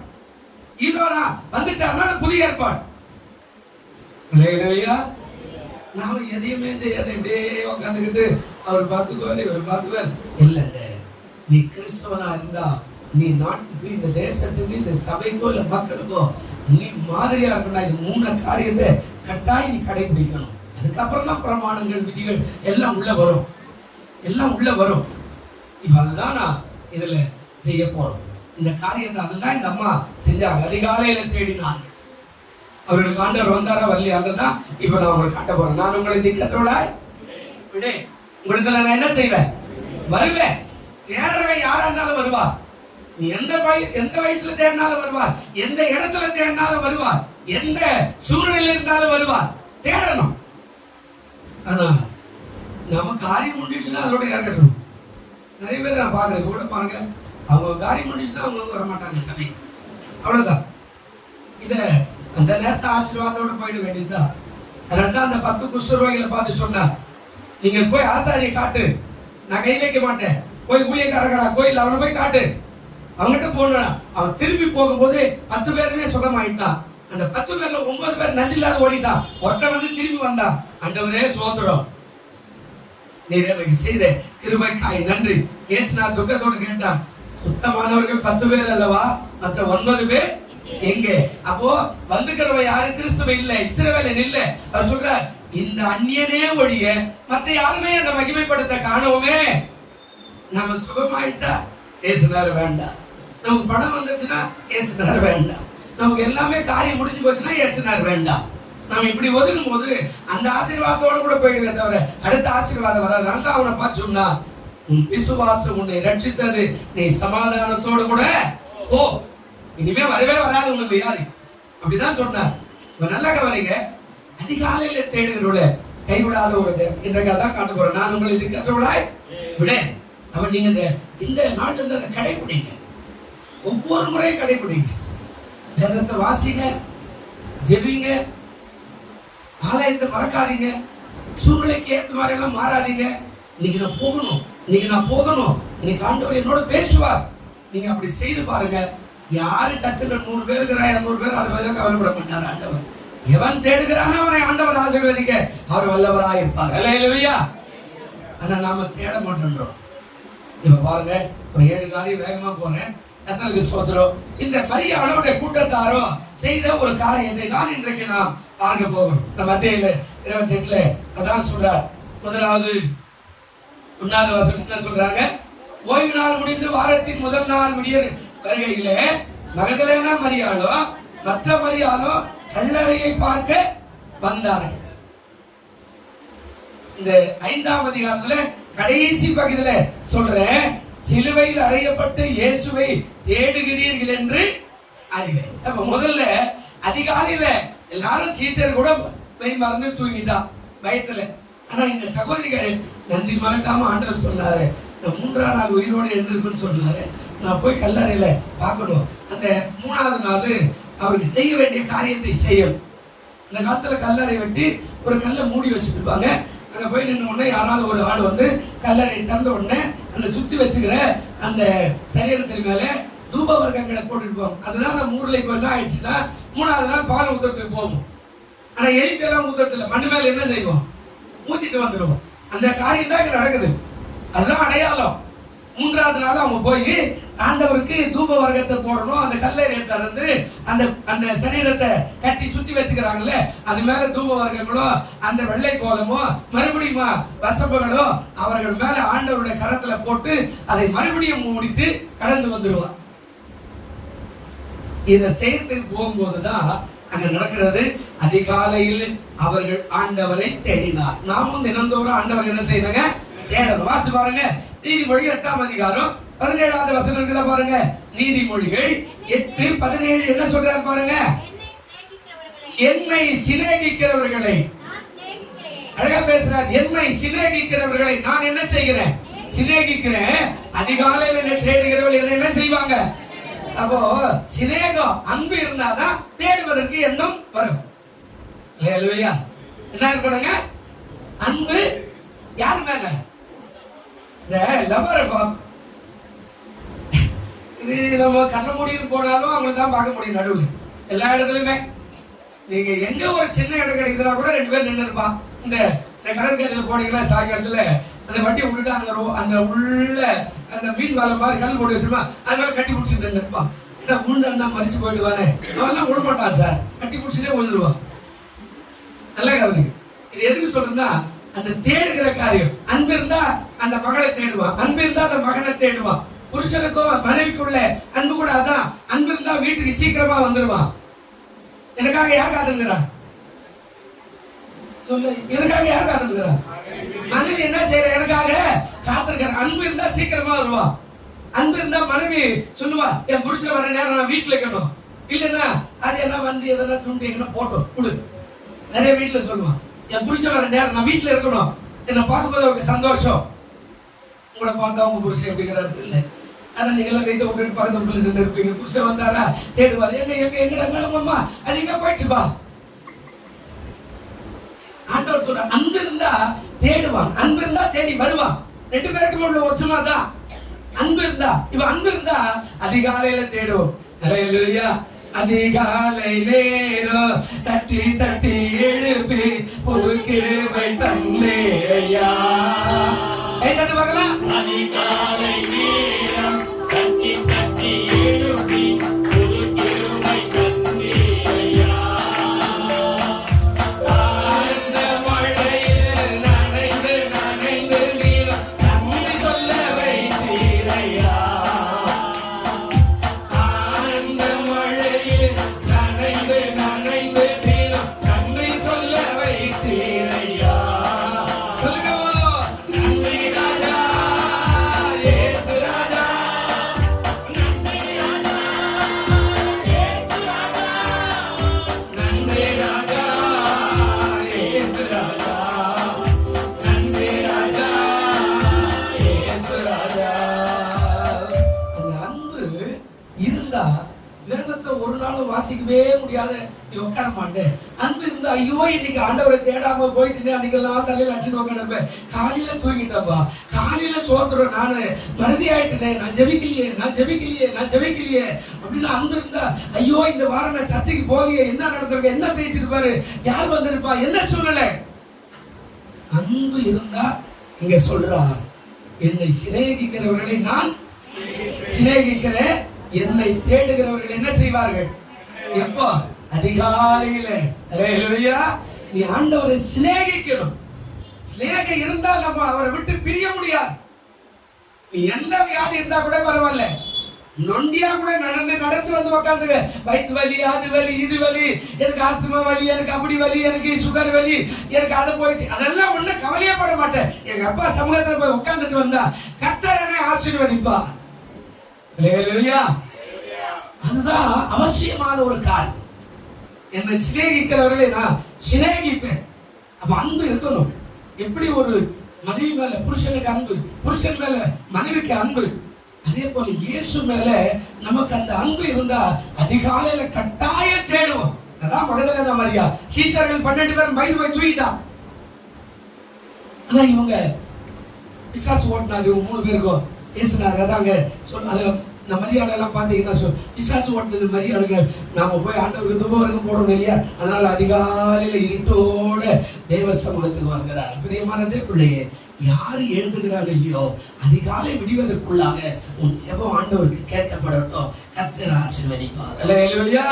S1: ஹீரோனா வந்துட்டாருன்னா புதிய ஏற்பாடு. அல்லேலூயா. நாம எதையுமே செய்யாத இப்படியே உட்காந்துக்கிட்டு அவர் பார்த்துக்குவாரு இவர் பார்த்துக்குவார் இல்லைங்க. நீ கிறிஸ்தவனா இருந்தா நீ நாட்டுக்கு, இந்த தேசத்துக்கு, இந்த சபைக்கோ இல்ல மக்களுக்கோ நீ மாதிரியா இருக்கணும். இது 3 காரியத்தை கட்டாயம் நீ கடைபிடிக்கணும். அதுக்கப்புறம் தான் பிரமாணங்கள், விதிகள் எல்லாம் உள்ள வரும், எல்லாம் உள்ள வரும். இப்ப அதுதான் நான் இதுல செய்ய போறோம். இந்த காரியத்தை அதுதான் இந்த அம்மா செஞ்சாங்க. அதிகாலையில தேடினாங்க. அவர்களுக்கு ஆண்டவர் வந்தாரா வரலையான்றதான் இப்ப நான் உங்களுக்கு காட்ட போறேன். நான் உங்களை திக்கற்றவளாய் விடு, உங்களுக்கு நான் என்ன செய்வேன், வருவேன். தேடுறவன் யாரா இருந்தாலும் வருவார். நீ எந்த வயசுல தேடினாலும் வருவார், எந்த இடத்துல தேடினாலும் வருவார், எந்த சூழ்நிலையில இருந்தாலும் வருவார். தேடணும். ஆனா நம்ம காரியம் முடிச்சுன்னா அதோட இறக்கட்டும். நிறைய பேர் நான் பாக்குறேன் கூட பாருங்க, அவங்க காரியம் முடிச்சுன்னா அவங்க வர மாட்டாங்க சபை, அவ்வளவுதான். இத அந்த நேரத்தை ஆசீர்வாதத்தோட போயிட வேண்டியதுதான். அதனால்தான் அந்த 10 குஷ்டரோகிகளை பார்த்து சொன்னார், நீங்க போய் ஆசாரியை காட்டு, நான் கை வைக்க மாட்டேன், போய் ஊழியக்காரரா கோயில் அவனை போய் காட்டு, அவங்ககிட்ட போனா அவன் திரும்பி போகும்போது 10 பேருமே சுகமாயிட்டான். அந்த 10 பேர்ல 9 பேர் நன்றி இல்லாத ஓடிட்டான். ஒருத்தன் வந்து திரும்பி வந்தான். ஆண்டவரே சோத்திரம், நீர் எனக்கு செய்த கிருபைக்காய் நன்றி. இயேசுநாதர் துக்கத்தோடு கேட்டான், சுத்தமானவர்கள் 10 பேர் அல்லவா, மற்ற 9 பேர் எங்கே? அப்போ வந்துக்கிறவன் யாரு? கிறிஸ்துவ இல்ல, இஸ்ரவேலன் இல்ல. அவர் சொல்றார், இந்த அந்நியனே ஒழிய மற்ற யாருமே அந்த மகிமைப்படுத்த காணவுமே நம்ம சுகமாயிட்டா இயேசுநாதர் வேண்டாம். நமக்கு பணம் வந்துச்சுன்னா இயேசுநாதர் வேண்டாம். நமக்கு எல்லாமே காரியம் முடிஞ்சு போச்சுன்னா இயேசுநாதர் வேண்டாம். நாம இப்படி ஒதுக்கும் போது அந்த ஆசீர்வாதத்தோட கூட போயிடுவே தவிர அடுத்த ஆசீர்வாதம் வராது. அதனால அவனை பார்த்து சொன்னா, உன் விசுவாசம் உன்னை ரட்சித்தது, நீ சமாதானத்தோடு கூட ஓ, இனிமே வரவே வராது உனக்கு வியாதி. அப்படிதான் சொன்னார். இப்ப நல்லா கவனிங்க, அதிகாலையில தேடுகிறவள கைவிடாத ஒரு இன்றைக்கு அதான் காட்ட போறேன். நான் உங்களை இது கற்றவளாய் விட அவன் நீங்க இந்த நாள்ல இருந்து அதை கடைபிடிங்க. ஒவ்வொரு முறையும் கடைபிடிங்க. வேதத்தை வாசிங்க, ஜெபிங்க, ஆலயத்தை மறக்காதீங்க, சூழ்நிலைக்கு ஏற்ற மாதிரி எல்லாம் மாறாதீங்க. இன்னைக்கு நான் போகணும், இன்னைக்கு நான் போகணும், இன்னைக்கு ஆண்டவர் என்னோட பேசுவார். நீங்க அப்படி செய்து பாருங்க. யாரு சர்ச்சில் 100 பேர் இருக்கிறா, 200 பேர் அதை பதிலாக கவலைப்பட மாட்டார் ஆண்டவர். எவன் தேடுகிறானோ அவனை ஆண்டவர் ஆசீர்வதிக்க அவர் வல்லவராக இருப்பார். அல்லேலூயா. ஆனா நாம தேட மாட்டோம். இப்ப பாருங்க, ஒரு 7 காரியம் வேகமா போறேன். எத்தனை ஸ்தோத்திரம். இந்த மரியாளுடைய கூட்டத்தாரோ செய்த ஒரு காரியத்தை தான் இன்றைக்கு நாம் பார்க்க போகிறோம். மத்தேயுல 28 அதான் சொல்றார். முதலாவது 1வது வசனம் என்ன சொல்றாங்க? ஓய்வு நாள் முடிந்து வாரத்தின் முதல் நாள் விடிய வருகையிலே மகதலேனா மரியாளோ மற்ற மரியாளோ கல்லறையை பார்க்க வந்தார்கள். இந்த 5ஆம் அதிகாரத்துல கடைசி பகுதியில சொல்றேன், சிலுவையில் அறையப்பட்டு இயேசுவை தேடுகிறீர்கள் என்று அறிவேன். அப்ப முதல்ல அதிகாலையில எல்லாரும் சீசர் கூட மறந்து தூங்கிட்டான் பயத்துல. ஆனா இந்த சகோதரிகள் நன்றி மறக்காம ஆண்டவர் சொன்னாரு, 3ஆம் நாள் உயிரோடு எழுந்திருக்குன்னு சொன்னாரு. நான் போய் கல்லறையில பார்க்கணும். அந்த 3வது நாள் அவருக்கு செய்ய வேண்டிய காரியத்தை செய்யணும். இந்த காலத்துல கல்லறை வெட்டி ஒரு கல்லை மூடி வச்சுட்டு இருப்பாங்க. அங்க போய் நின்று உடனே யாராவது ஒரு ஆள் வந்து கல்லறை திறந்த உடனே அந்த சுத்தி வச்சுக்கிற அந்த சரீரத்தின் மேல தூப வர்க்கங்களை போட்டுருப்போம். அதனால நம்ம ஊர்ல இப்ப என்ன ஆயிடுச்சுன்னா 3வது நாள் பால் ஊத்துறதுக்கு போவோம். ஆனா எலிப்பெல்லாம் ஊத்துறதுல மண்ணு மேல என்ன செய்வோம்? ஊத்திட்டு வந்துடுவோம். அந்த காரியம் தான் இங்க நடக்குது. அதுதான் அடையாளம். 3வது நாள் அவங்க போய் ஆண்டவருக்கு தூப வர்க்கத்தை போடணும். அந்த கல்லறையை திறந்து அந்த அந்த சரீரத்தை கட்டி சுத்தி வச்சுக்கிறாங்கல்ல, அது மேல தூப வர்க்கங்களும் அந்த வெள்ளை கோலமும் மறுபடியும் வசம்புகளும் அவர்கள் மேல ஆண்டவருடைய கரத்துல போட்டு அதை மறுபடியும் மூடிட்டு கடந்து வந்துடுவார். இதை செய்யறதுக்கு போகும்போதுதான் அங்க நடக்கிறது. அதிகாலையில் அவர்கள் ஆண்டவரை தேடினார். நாமும் தினந்தோறும் ஆண்டவர் என்ன செய்யணுங்க? தேடணும். வாசி பாருங்க, நீதிமொழி 8ஆம் அதிகாரம் 17வது வசனங்களை பாருங்க. நீதிமொழிகள் 8:17 என்ன சொல்றாரு பாருங்க. என்னை சிநேகிக்கிறவர்களை, அழகா பேசுறார், என்னை சிநேகிக்கிறவர்களை நான் என்ன செய்கிறேன்? சிநேகிக்கிறேன். அதிகாலையில் என்ன தேடுகிறவர்கள் என்ன என்ன செய்வாங்க? அப்போ சிநேகம், அன்பு இருந்தாதான் தேடுவதற்கு எண்ணம் வரும். அல்லேலூயா. என்ன இருக்கணுங்க? அன்பு. யார் மேல? இந்த லவ்வரை இது நம்ம கண்ண முடிவு போனாலும் அவங்களுக்கு தான் பார்க்க முடியும். நடுவில் எல்லா இடத்துலயுமே நீங்க எங்க ஒரு சின்ன இடம் கிடைக்குதுன்னா கூட 2 பேர் நின்று இருப்பான். இந்த கடற்கரையில போனீங்கன்னா சாயங்காலத்துல அந்த வண்டி விட்டுட்டு அந்த உள்ள அந்த மீன் வலை மாதிரி கல் போட்டு வச்சிருப்பா, அது மேல கட்டி பிடிச்சிட்டு நின்று இருப்பான். ஏன்னா உண்டா மறிச்சு போயிடுவானே, அவெல்லாம் விட மாட்டான் சார், கட்டி பிடிச்சிட்டே விழுந்துருவான். நல்லா கவனிங்க. இது எதுக்கு சொல்றேன்னா, அந்த தேடுகிற காரியம். அன்பு இருந்தா அந்த மகளை தேடுவான், அன்பு இருந்தா அந்த மகனை தேடுவான். புருஷனுக்கும் மனைவிக்குள்ள அன்பு கூட அதான். அன்பு இருந்தா வீட்டுக்கு சீக்கிரமா வந்துடுவான். எனக்காக யார் காத்துக்கிறான் சொல்லு? எனக்காக யார் காத்துக்கிறான்? மனைவி என்ன செய்யற? எனக்காக காத்திருக்கிற. அன்பு இருந்தா சீக்கிரமா வருவான். அன்பு இருந்தா மனைவி சொல்லுவா, என் புருஷன் வர நேரம் நான் வீட்டுல இருக்கணும், இல்லைன்னா அது என்ன வந்து எதனா துண்டு எங்கன்னா போட்டோம் கொடு. நிறைய வீட்டுல சொல்லுவான், என் புருஷன் வர நேரம் நான் வீட்டுல இருக்கணும், என்ன பார்க்கும்போது அவருக்கு சந்தோஷம். உங்களை பார்த்தா உங்க புருஷன் எப்படிங்கிறது இல்லை. ஆனா நீங்க எல்லாம் வீட்டை விட்டு பக்கத்து வீட்டுல நின்று இருப்பீங்க. புருஷன் வந்தாரா தேடுவார், எங்க எங்க எங்கடா அது எங்க போயிடுச்சுப்பா. ஆண்டவர் சொல்ற, அன்பு இருந்தா தேடுவான், அன்பு இருந்தா தேடி வருவான். 2 பேருக்கும் உள்ள ஒற்றுமை தான். அன்பு இருந்தா, இப்ப அன்பு இருந்தா அதிகாலையில தேடுவோம். ஹல்லேலூயா. அதிகாலை நேரம் தட்டி தட்டி எழுப்பி புது கிருபை தந்தேயா. கை தட்டு பார்க்கலாம்.
S3: அதிகாலை நேரம் தட்டி தட்டி எழுப்பி புது கிருபை தந்தீரையா.
S1: ஆனந்த மழையில் நனைந்து நனைந்து நீளும் நன்றி சொல்ல வைத்தீரையா. ஆனந்த மழையில் நனைந்து நனைந்து நீளும் நன்றி சொல்ல வைத்தீரையா. சொல்லுங்க, நன்றி ராஜா, இயேசு ராஜா. நன்றி ராஜா, இயேசு ராஜா. நன்றி ராஜா, இயேசு ராஜா. நன்றி ராஜா, இயேசு ராஜா. அந்த அன்பு இருந்தா வேதத்தை ஒரு நாளும் வாசிக்கவே முடியாத நீ உட்கார மாட்டேன். அன்பு இருந்தா ஐயோ இன்னைக்கு ஆண்டவரை தேடாம போயிட்டு அன்னைக்கெல்லாம் தலையில அடிச்சு உட்காந்துருப்பேன். காலையில தூங்கிட்டப்பா, காலையில சோத்துறேன், நானு மறதி ஆயிட்டேனே, நான் ஜெபிக்கலையே அப்படின்னு அன்பு இருந்தா ஐயோ இந்த வாரம் நான் சர்ச்சைக்கு போகலையே, என்ன நடந்திருக்க, என்ன பேசிருப்பாரு, யார் வந்திருப்பா, என்ன சூழ்நிலை. அன்பு இருந்தா இங்க சொல்றா, என்னை சிநேகிக்கிறவர்களை நான் சிநேகிக்கிறேன், என்னை தேடுகிறவர்கள் என்ன செய்வார்கள்? எப்போ? அதிகாலையில. ஹல்லேலூயா. நீ ஆண்டவரை சிநேகிக்கணும். சிநேகம் இருந்தா நம்ம அவரை விட்டு பிரிய முடியாது. நீ எந்த வியாதி இருந்தா கூட பரவாயில்ல, நொண்டியா கூட நடந்து நடந்து வந்து உட்காந்துக்க, வயிற்று வலி, அது வலி, இது வலி, எனக்கு ஆஸ்துமா வலி, எனக்கு அப்படி வலி, எனக்கு சுகர் வலி, எனக்கு அது போயிடுச்சு, அதெல்லாம் ஒண்ணும் கவலையே பட மாட்டேன். எங்க அப்பா சமூகத்துல போய் உட்கார்ந்துட்டு வந்தா கர்த்தர் என்னை ஆசீர்வதிப்பா. ஹல்லேலூயா. அதுதான் அவசியமான ஒரு காரியம். என்னை சிநேகிக்கிறவர்களை நான் சிநேகிப்பேன். அப்ப அன்பு இருக்கணும். எப்படி ஒரு மனைவி மேல புருஷனுக்கு அன்பு, புருஷன் மேல மனைவிக்கு அன்பு, அதே போல இயேசு மேல நமக்கு அந்த அன்பு இருந்தா அதிகாலையில கட்டாயம் தேடுவோம். அதான் மகதலேனா மரியா சீஷர்கள் 12 பேர் பயந்து போய் தூக்கிட்டான். ஆனா இவங்க பிசாசு ஓட்டினாரு, 3 பேருக்கும் பேசினாரு. அதாங்க இந்த மரியாதை எல்லாம் பாத்தீங்கன்னா பிசாசு ஓட்டினது மரியாதை. நாம போய் ஆண்டவருக்கு துபவரைக்கும் போடணும் இல்லையா, அதனால அதிகாலையில இருட்டோட தேவ சமூகத்துக்கு வருகிறார். பிரியமானதே பிள்ளையே, யாரு எழுதுகிறார்கள் இல்லையோ அதிகாலை விடுவதற்குள்ளாக உன் ஜெபம் ஆண்டவருக்கு கேட்கப்படட்டும். கர்த்தர் ஆசீர்வதிப்பார். ஹல்லேலூயா.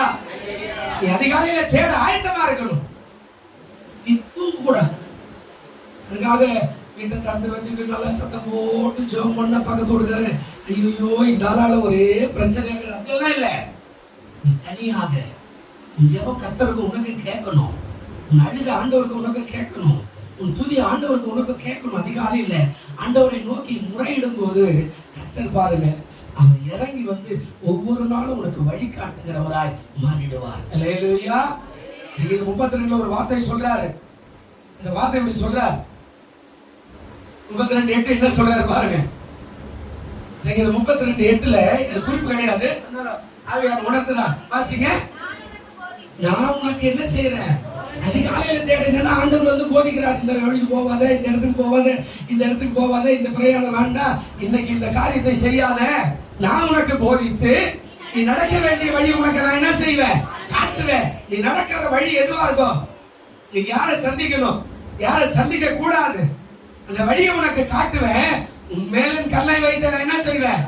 S1: நீ அதிகாலையில தேட ஆயத்தமா இருக்கணும். இப்பவும் கூட அதுக்காக வீட்டை தந்து வச்சுட்டு நல்லா சத்தம் போட்டு ஜெபம் பண்ண பக்கத்தோடு ஐயோ இந்த ஆளால ஒரே பிரச்சனையாக அதெல்லாம் இல்ல. நீ தனியாக உன் ஜெபம் கர்த்தருக்கு உனக்கு கேட்கணும். உன் அழுக ஆண்டவருக்கு உனக்கு கேட்கணும். உன் துதி ஆண்டவருக்கு உனக்கு கேட்கணும். அதிகாலையில ஆண்டவரை நோக்கி முறையிடும் போது கர்த்தர் பாருங்க, அவர் இறங்கி வந்து ஒவ்வொரு நாளும் உனக்கு வழிகாட்டுகிறவராய் மாறிடுவார். ஹல்லேலூயா. 32 ஒரு வார்த்தை சொல்றாரு. இந்த வார்த்தை எப்படி சொல்றார்? 32:8 என்ன சொல்றாரு பாருங்க. 32:8 இது குறிப்பு கிடையாது, ஆவியான உணர்த்துதான். வாசிங்க. நான் உனக்கு என்ன செய்யறேன்? அதிகாலையில தேடுங்கன்னா ஆண்டவர் வந்து போதிக்கிறார். இந்த வழிக்கு போவாத, இந்த இடத்துக்கு போவாத, இந்த இடத்துக்கு போவாத, இந்த பிரயாணம் வேண்டாம், இன்னைக்கு இந்த காரியத்தை செய்யாத, நான் உனக்கு போதித்து நீ நடக்க வேண்டிய வழி உனக்கு நான் என்ன செய்வேன்? காட்டுவேன். நீ நடக்கிற வழி எதுவா இருக்கும், நீ யாரை சந்திக்கணும், யாரை சந்திக்க கூடாது, அந்த வழியை உனக்கு காட்டுவேன். உன் மேலும் கண்ணை வைத்த நான் என்ன செய்வேன்?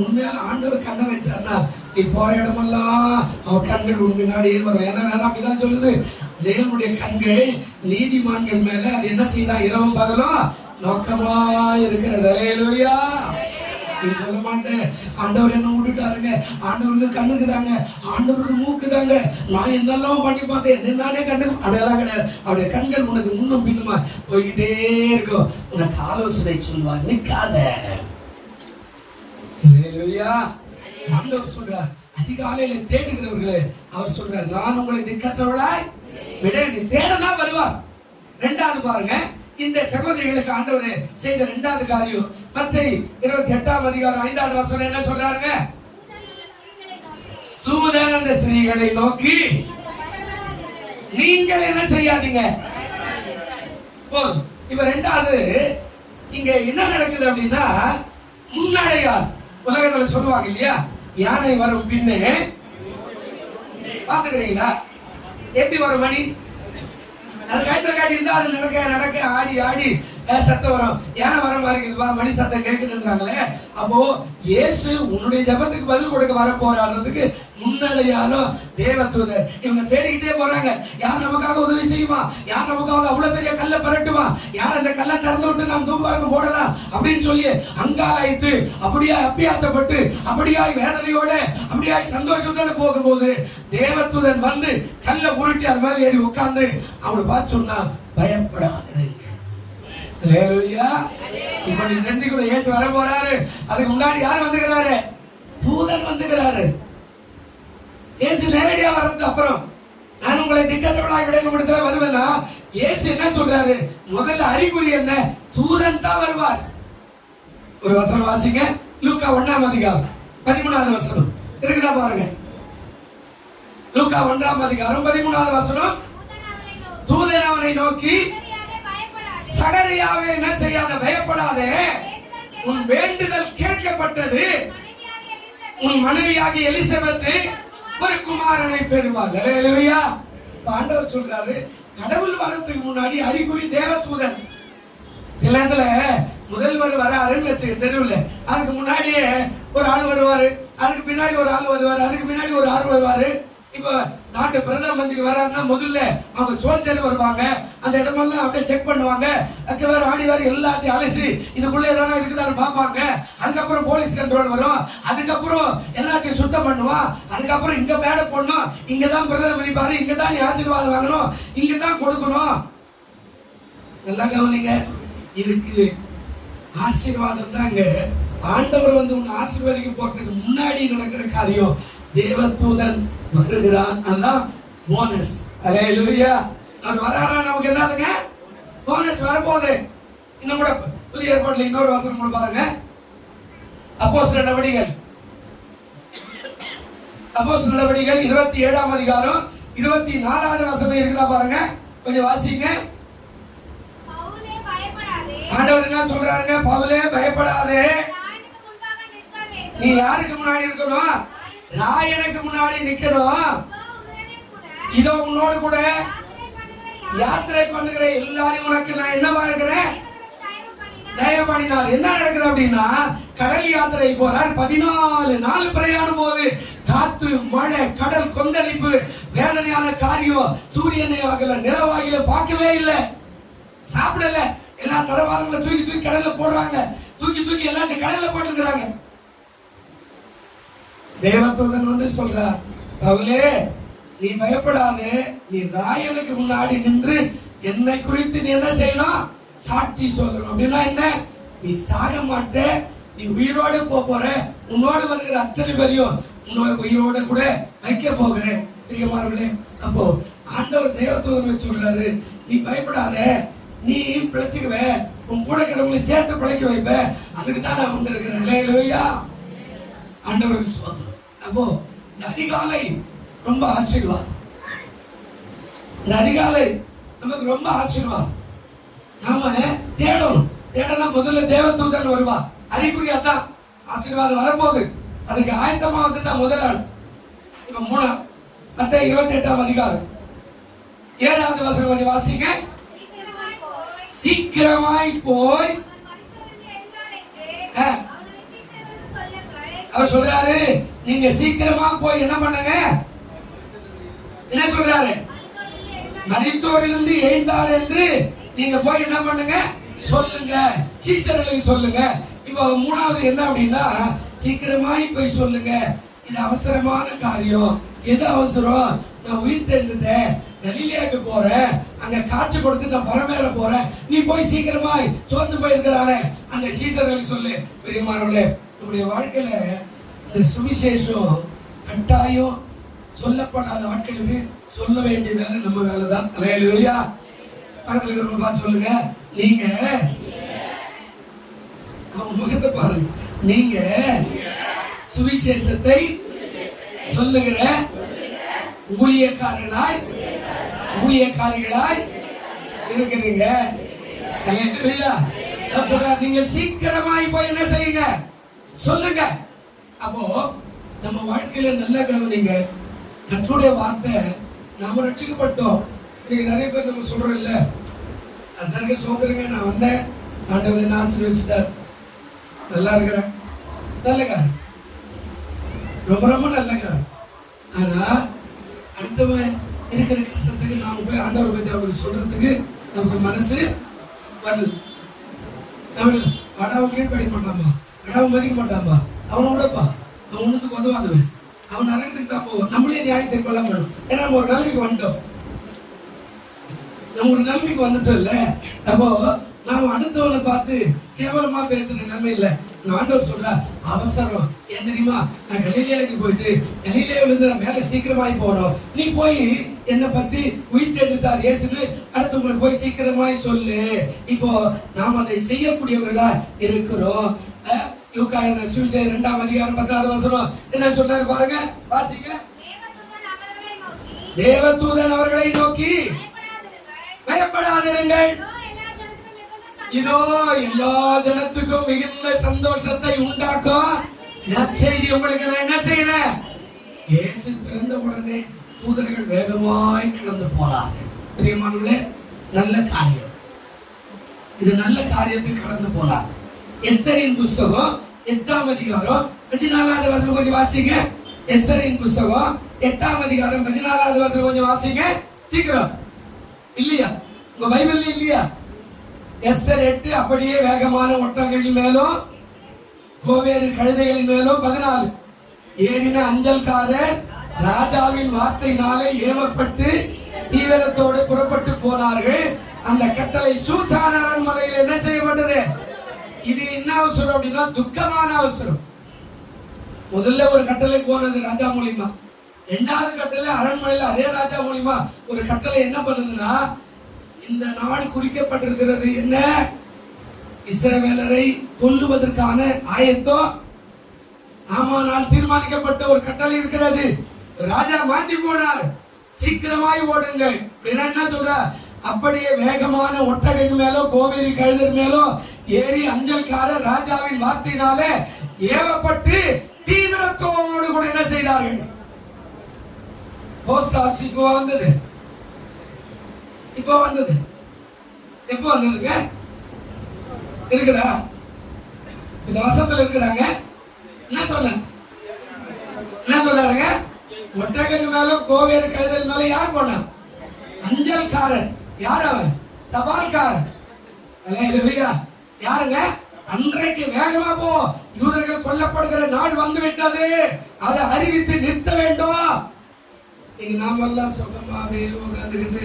S1: உண்மையால ஆண்டவர் கண்ணை வச்சார்னா நீ போற இடமெல்லாம் அவர் கண்கள் உன் முன்னாடியே வரும். ஏன்னா வேற அப்படிதான் சொல்லுது, தேவனுடைய கண்கள் நீதிமான்கள் மேல அது என்ன செய்தா இரவும் பகலும் நோக்கமா இருக்கிறது. ஹல்லேலூயா. நீ சொல்ல மாட்டேன் ஆண்டவர் என்ன விட்டுட்டாருங்க, ஆண்டவருக்கு கண்ணுக்குதாங்க, ஆண்டவருக்கு மூக்குதாங்க, நான் என்னெல்லாம் பண்ணி பார்த்தேன், என்னன்னானே கண்டு, அப்படியெல்லாம் கிடையாது. அவருடைய கண்கள் உனக்கு முன்னும் பின்னுமா போய்கிட்டே இருக்கும். உனக்கு ஆலோசனை சொல்லுவார், நிக்காத. ஆண்டவர் சொல்றார், அதிகாலையில தேடுகிறவர்களே அவர் சொல்றார், நான் உங்களை திக்கற்றவளாய் விட, நீ தேடனா வருவார். 2வது பாருங்க, இந்த சகோதரிகளுக்கு ஆண்டவர் செய்த 2வது காரியம் மத்தேயு 28ஆம் அதிகாரம் 5வது வசனம் என்ன சொல்றாருங்க? ஸ்தூதன் அந்த ஸ்திரீகளை நோக்கி நீங்கள் என்ன செய்யாதீங்க. இப்ப 2வது இங்க என்ன நடக்குது அப்படின்னா, முன்னடையார். உலகத்துல சொல்லுவாங்க இல்லையா, யானை வரும் பின்னே. பாத்துக்கிறீங்களா எப்படி வரும் மணி? அது கழுத்துல காட்டி இருந்தா அது நடக்க நடக்க ஆடி ஆடி சத்தம் வரும். யானை வர மாதிரி இருக்குதுவா, மணி சத்தம் கேட்குதுன்றாங்களே. அப்போ இயேசு உன்னுடைய ஜபத்துக்கு பதில் கொடுக்க வர போறான்றதுக்கு முன்னடையாலும் தேவதூதர். இவங்க தேடிக்கிட்டே போறாங்க, யார் நமக்காக உதவி செய்யுமா, யார் நமக்காக அவ்வளவு பெரிய கல்லை பரட்டுமா, யார் அந்த கல்லை திறந்து விட்டு நாம் தூபாக போடலாம் அப்படின்னு சொல்லி அங்காலாய்த்து அப்படியா அப்பியாசப்பட்டு அப்படியாய் வேதனையோட அப்படியாய் சந்தோஷத்தோட போகும்போது தேவதூதன் வந்து கல்லை உருட்டி அது மாதிரி ஏறி உட்கார்ந்து அவனை பார்த்து சொன்னா, பயப்படாதீங்க. இப்ப நீ தெரிஞ்சுக்கணும், இயேசு வர போறாரு. அதுக்கு முன்னாடி யார் வந்துக்கிறாரு? தூதன் வந்துக்கிறாரு. இயேசு நேரடியா வர்றது அப்புறம் நான் உங்களை திக்கற்றவளாய் விடைப்படுத்த வருவேன்னா, இயேசு என்ன சொல்றாரு? முதல்ல அறிகுறி என்ன? தூதன் தான் வருவார். ஒரு வசனம் வாசிங்க, லூக்கா 1ஆம் அதிகாரம் 13வது வசனம் இருக்குதா பாருங்க. லூக்கா 1ஆம் அதிகாரம் 13வது வசனம். தூதன் அவனை நோக்கி, சகரியாவே என்ன செய்யாத, பயப்படாதே, உன் வேண்டுதல் கேட்கப்பட்டது, உன் மனைவியாகிய எலிசபெத் ஒரு குமாரனை பெறுவாள். அல்லேலூயா. ஆண்டவர் சொல்றாரு, கடவுள் வரதுக்கு முன்னாடி அறிகுறி தேவதூதன். சில இடத்துல முதல்வர் வராருன்னு வச்சுக்க தெருவில், அதுக்கு முன்னாடியே ஒரு ஆள் வருவாரு, அதுக்கு பின்னாடி ஒரு ஆள் வருவாரு, அதுக்கு பின்னாடி ஒரு ஆள் வருவாரு. இப்ப நாட்டு பிரதம மந்திரி வராருன்னா முதல்ல அவங்க சோல்ஜர் வருவாங்க, அந்த இடமெல்லாம் அப்படியே செக் பண்ணுவாங்க, வேற ஆடி வேற எல்லாத்தையும் அலசி இதுக்குள்ள ஏதாவது இருக்குதான்னு பார்ப்பாங்க. அதுக்கப்புறம் போலீஸ் கண்ட்ரோல் வரும், அதுக்கப்புறம் எல்லாத்தையும் சுத்தம் பண்ணுவான், அதுக்கப்புறம் இங்க மேடை போடணும், இங்கதான் பிரதமர் இருப்பாரு, இங்கதான் ஆசீர்வாதம் வாங்கணும், இங்கதான் கொடுக்கணும். நல்லா கவனிங்க, இதுக்கு ஆசீர்வாதம் தாங்க. ஆண்டவர் வந்து உன்னை ஆசீர்வதிக்க போறதுக்கு முன்னாடி நடக்கிற காரியம். தேவதூதன் வருகிறான், அதான் போனஸ். அல்லேலூயா. அவர் வராரா, நமக்கு என்னதுங்க போனஸ் வரப்போகுது. இன்னும் கூட புதிய ஏற்பாட்டுல இன்னொரு வசனம் கூட பாருங்க. அப்போஸ்தலர் நடவடிக்கைகள் 27ஆம் அதிகாரம் 24வது வசனம் இருக்குதா பாருங்க, கொஞ்சம் வாசிங்க. ஆண்டவர் என்ன சொல்றாருங்க? பவுலே பயப்படாதே, நீ யாருக்கு முன்னாடி இருக்கணும்? ராயனுக்கு முன்னாடி நிக்கணும். இதோ உன்னோடு கூட யாத்திரை பண்ணுகிற எல்லாரும் உனக்கு நான் என்னவா இருக்கிறேன்? தயவு பண்ணினார். என்ன நடக்குது அப்படின்னா, கடல் யாத்திரை போறார். 14 நாள் பிரயாணம் போது காத்து, மழை, கடல் கொந்தளிப்பு, வேதனையான காரியம். சூரியனை ஆகல, நிலவாகில பார்க்கவே இல்லை, சாப்பிடல. எல்லா தடவாரங்களை தூக்கி தூக்கி கடல்ல போடுறாங்க, தூக்கி தூக்கி எல்லாத்தையும் கடல்ல போட்டுக்கிறாங்க. தேவதூதன் வந்து சொல்றார், பவுலே நீ பயப்படாதே, நீ ராயனுக்கு முன்னாடி நின்று என்னை குறித்து நீ என்ன செய்யணும்? சாட்சி சொல்லணும். அப்படின்னா என்ன? நீ சாக மாட்ட, நீ உயிரோடு போற, உன்னோடு வருகிற அத்தனை பேரையும் உன்னோட உயிரோட கூட வைக்க போகிறேன். பிரியமானவர்களே, அப்போ ஆண்டவர் தேவதூதன் வச்சு சொல்றாரு, நீ பயப்படாத, நீ பிழைச்சுக்குவ, உன் கூட இருக்கிறவங்களை சேர்த்து பிழைக்க வைப்ப, அதுக்கு தான் நான் வந்திருக்கிறேன். அல்லேலூயா. ஆண்டவருக்கு ஸ்தோத்திரம். அப்போ இந்த அதிகாலை ரொம்ப ஆசீர்வாதம். இந்த அதிகாலை நமக்கு ரொம்ப ஆசீர்வாதம். நாம தேடணும். தேடனா முதல்ல தேவதூதன் வருவா, அறிகுறியா தான் ஆசீர்வாதம் வரப்போகுது. அதுக்கு ஆயத்தமா வந்துட்டா முதல் ஆள். இப்ப 3 மத்தேயு 28ஆம் அதிகாரம் 7வது வசனம் கொஞ்சம் வாசிங்க. சீக்கிரமாய் போய் அவர் சொல்றாரு, நீங்க சீக்கிரமா போய் என்ன பண்ணுங்க? என்ன சொல்றாரு? மரித்தோரிலிருந்து எழுந்தார் என்று நீங்க போய் என்ன பண்ணுங்க? சொல்லுங்க, சீஷர்களுக்கு சொல்லுங்க. இப்போ 3வது என்ன அப்படின்னா, சீக்கிரமாய் போய் சொல்லுங்க. இது அவசரமான காரியம். எது அவசரம்? நான் உயிர் தெரிந்துட்டேன், கலிலேயாவுக்கு போறேன், அங்க காட்சி கொடுத்து நான் பரமேற போறேன், நீ போய் சீக்கிரமாய் சோர்ந்து போயிருக்கிறாரு அந்த சீஷர்களுக்கு சொல்லு. பெரியமானவர்களே, நம்முடைய வாழ்க்கையில இந்த சுவிசேஷம் கட்டாயம் சொல்லப்படாத ஆட்களுக்கு சொல்ல வேண்டிய வேலை நம்ம வேலை தான். அல்லேலூயா. பக்கத்துல இருக்கிறவங்க பார்த்து சொல்லுங்க, நீங்க அவங்க முகத்தை பாருங்க, நீங்க சுவிசேஷத்தை சொல்லுகிற ஊழியக்காரர்களாய் இருக்கிறீங்க. அல்லேலூயா. சொல்றார், நீங்கள் சீக்கிரமாய் போய் என்ன செய்யுங்க? சொல்லுங்க. அப்போ நம்ம வாழ்க்கையில நல்ல கவனிங்க. கர்த்தருடைய வார்த்தை, நாம ரட்சிக்கப்பட்டோம். இன்னைக்கு நிறைய பேர் நம்ம சொல்றோம் இல்ல, அதற்கு சோதனைங்க நான் வந்தேன், ஆண்டவர் என்ன ஆசீர்வதிச்சிட்டார், நல்லா இருக்கிறேன், நல்ல காரணம், ரொம்ப ரொம்ப நல்ல காரணம். ஆனா அடுத்தவன் இருக்கிற கஷ்டத்துக்கு நாம போய் ஆண்டவரை பத்தி அவருக்கு சொல்றதுக்கு நமக்கு மனசு வரல. நம்ம அடாவை கீழ் படிக்க மாட்டான்பா, அடாவை மதிக்க மாட்டான்பா, அவனை விடப்பா, அவன் ஒன்றுத்துக்கு உதவாதுவன், அவன் நரகத்துக்கு தான் போவோம். நம்மளே நியாயத்தை கொள்ளாம வேணும். ஏன்னா நம்ம ஒரு நிலைமைக்கு வந்துட்டோம், நம்ம ஒரு நிலைமைக்கு வந்துட்டோம் இல்ல. அப்போ நாம அடுத்தவனை பார்த்து கேவலமா பேசுற நிலைமை இல்ல. ஆண்டவர் சொல்றா, அவசரம் ஏன் தெரியுமா, நான் கலிலேயாவுக்கு போயிட்டு கலிலேயாவில இருந்து நான் மேல சீக்கிரமாய் போறோம், நீ போய் என்னை பத்தி உயிர்த்தெழுந்தார் இயேசுன்னு அடுத்தவங்களுக்கு போய் சீக்கிரமாய் சொல்லு. இப்போ நாம் அதை செய்யக்கூடியவர்களா இருக்கிறோம். லூக்கா எழுதின சுவிசேஷம் 2ஆம் அதிகாரம் 10வது வசனம் என்ன சொல்றாரு பாருங்க, வாசிங்க. தேவதூதன் அவர்களை நோக்கி, பயப்படாதிருங்கள், இதோ எல்லா ஜனத்துக்கும் மிகுந்த சந்தோஷத்தை உண்டாக்கும் நற்செய்தி உங்களுக்கு நான் என்ன செய்யறேன். இயேசு பிறந்த உடனே தூதர்கள் வேகமாய் கடந்து போனார்கள். பிரியமானவர்களே, நல்ல காரியம், இது நல்ல காரியத்தை கடந்து போனார். எஸ்தரின் புஸ்தகம் 8ஆம் அதிகாரம் 14வது வசனம் கொஞ்சம் வாசிங்க. எஸ்தரின் புஸ்தகம் 8ஆம் அதிகாரம் 14வது வசனம் கொஞ்சம் வாசிங்க சீக்கிரம். இல்லையா உங்க பைபிள்ல இல்லையா? எஸ்தர் 8 அப்படியே வேகமான ஒட்டகங்களின் மேலும் கோவேறு கழுதைகளின் மேலும் 14 ஏறின அஞ்சல்காரர் ராஜாவின் வார்த்தையினாலே ஏவப்பட்டு தீவிரத்தோடு புறப்பட்டு போனார்கள். அந்த கட்டளை சூசான் அரண்மனையில் என்ன செய்யப்பட்டது? இது என்ன அவசரம் அப்படின்னா துக்கமான அவசரம். முதல்ல ஒரு கட்டளை போனது ராஜா மூலியமா, 2வது கட்டளை அரண்மனையில் அதே ராஜா மூலியமா ஒரு கட்டளை என்ன பண்ணுதுன்னா, இந்த நாள் குறிக்கப்பட்டிருக்கிறது என்ன, இஸ்ரவேலரை கொல்லுவதற்கான ஆயத்தம். ஆமானால் தீர்மானிக்கப்பட்ட ஒரு கட்டளை இருக்கிறது. ராஜா மாத்தி போனார், சீக்கிரமாய் ஓடுங்க. என்ன சொல்ற, அப்படியே வேகமான ஒட்டகைகள் மேலும் கோவேரி கழுதர் மேலும் ஏறி அஞ்சல்காரர் ராஜாவின் வார்த்தையினாலே ஏவப்பட்டு தீவிரத்தோடு கூட என்ன செய்தார்கள். போஸ்ட் ஆட்சி இப்போ வந்தது, இப்போ வந்தது, எப்போ வந்ததுங்க இருக்குதா? இந்த வசத்துல இருக்கிறாங்க. என்ன சொல்றாருங்க? ஒட்டகங்கள் மேலும் கோவேறு கழுதல் மேல யார் போனா? அஞ்சல்காரர். யார் அவன்? தபால்காரர். அல்லேலூயா. யாருங்க? அன்றைக்கு வேகமா போ, யூதர்கள் கொல்லப்படுகிற நாள் வந்து விட்டது, அதை அறிவித்து நிறுத்த வேண்டும். நீங்க நாமெல்லாம் சுகமாவே உட்காந்துக்கிட்டு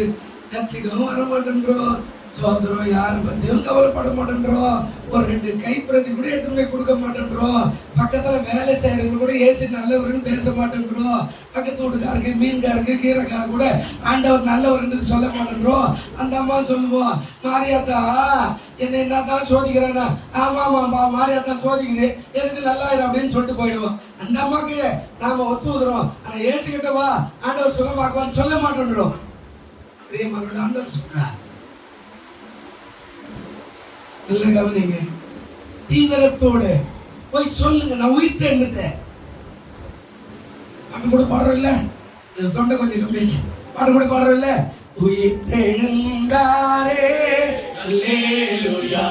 S1: கட்சிக்கும் வர மாட்டேன்றோம், சோதரம் யாரை பத்தியும் கவலைப்பட மாட்டேன்றோம், ஒரு 2 கைப்பிரதி கூட எடுத்து போய் கொடுக்க மாட்டேன்றோம், பக்கத்துல வேலை செய்யறவங்க கூட ஏசி நல்லவருன்னு பேச மாட்டேன்றோம், பக்கத்து வீட்டுக்காருக்கு மீன்காருக்கு கீரைக்கார கூட ஆண்டவர் நல்லவர்ன்னு சொல்ல மாட்டேன்றோம். அந்த அம்மா சொல்லுவோம், மாரியாத்தா என்ன என்னதான் சோதிக்கிறானா, ஆமாமாம்பா மாரியாத்தா சோதிக்குது, எதுக்கு நல்லாயிரும் அப்படின்னு சொல்லிட்டு போயிடுவோம். அந்த அம்மாக்கு நாம ஒத்து ஊதுறோம், ஆனா ஏசுகிட்ட வா ஆண்டவர் சுகமாக்குவான்னு சொல்ல மாட்டேன்றோம். பிரியமானவர்களே, ஆண்டவர் சொல்றார், நல்ல கவனிங்க, தீவிரத்தோடு போய் சொல்லுங்க, நான் உயிர்த்து எழுந்துட்டேன். அப்படி கூட பாடுறோம் இல்ல, தொண்டை கொஞ்சம் கம்மிச்சு பாட்டு கூட பாடுறோம் இல்ல, உயிர்த்து எழுந்தாரே அல்லேலூயா.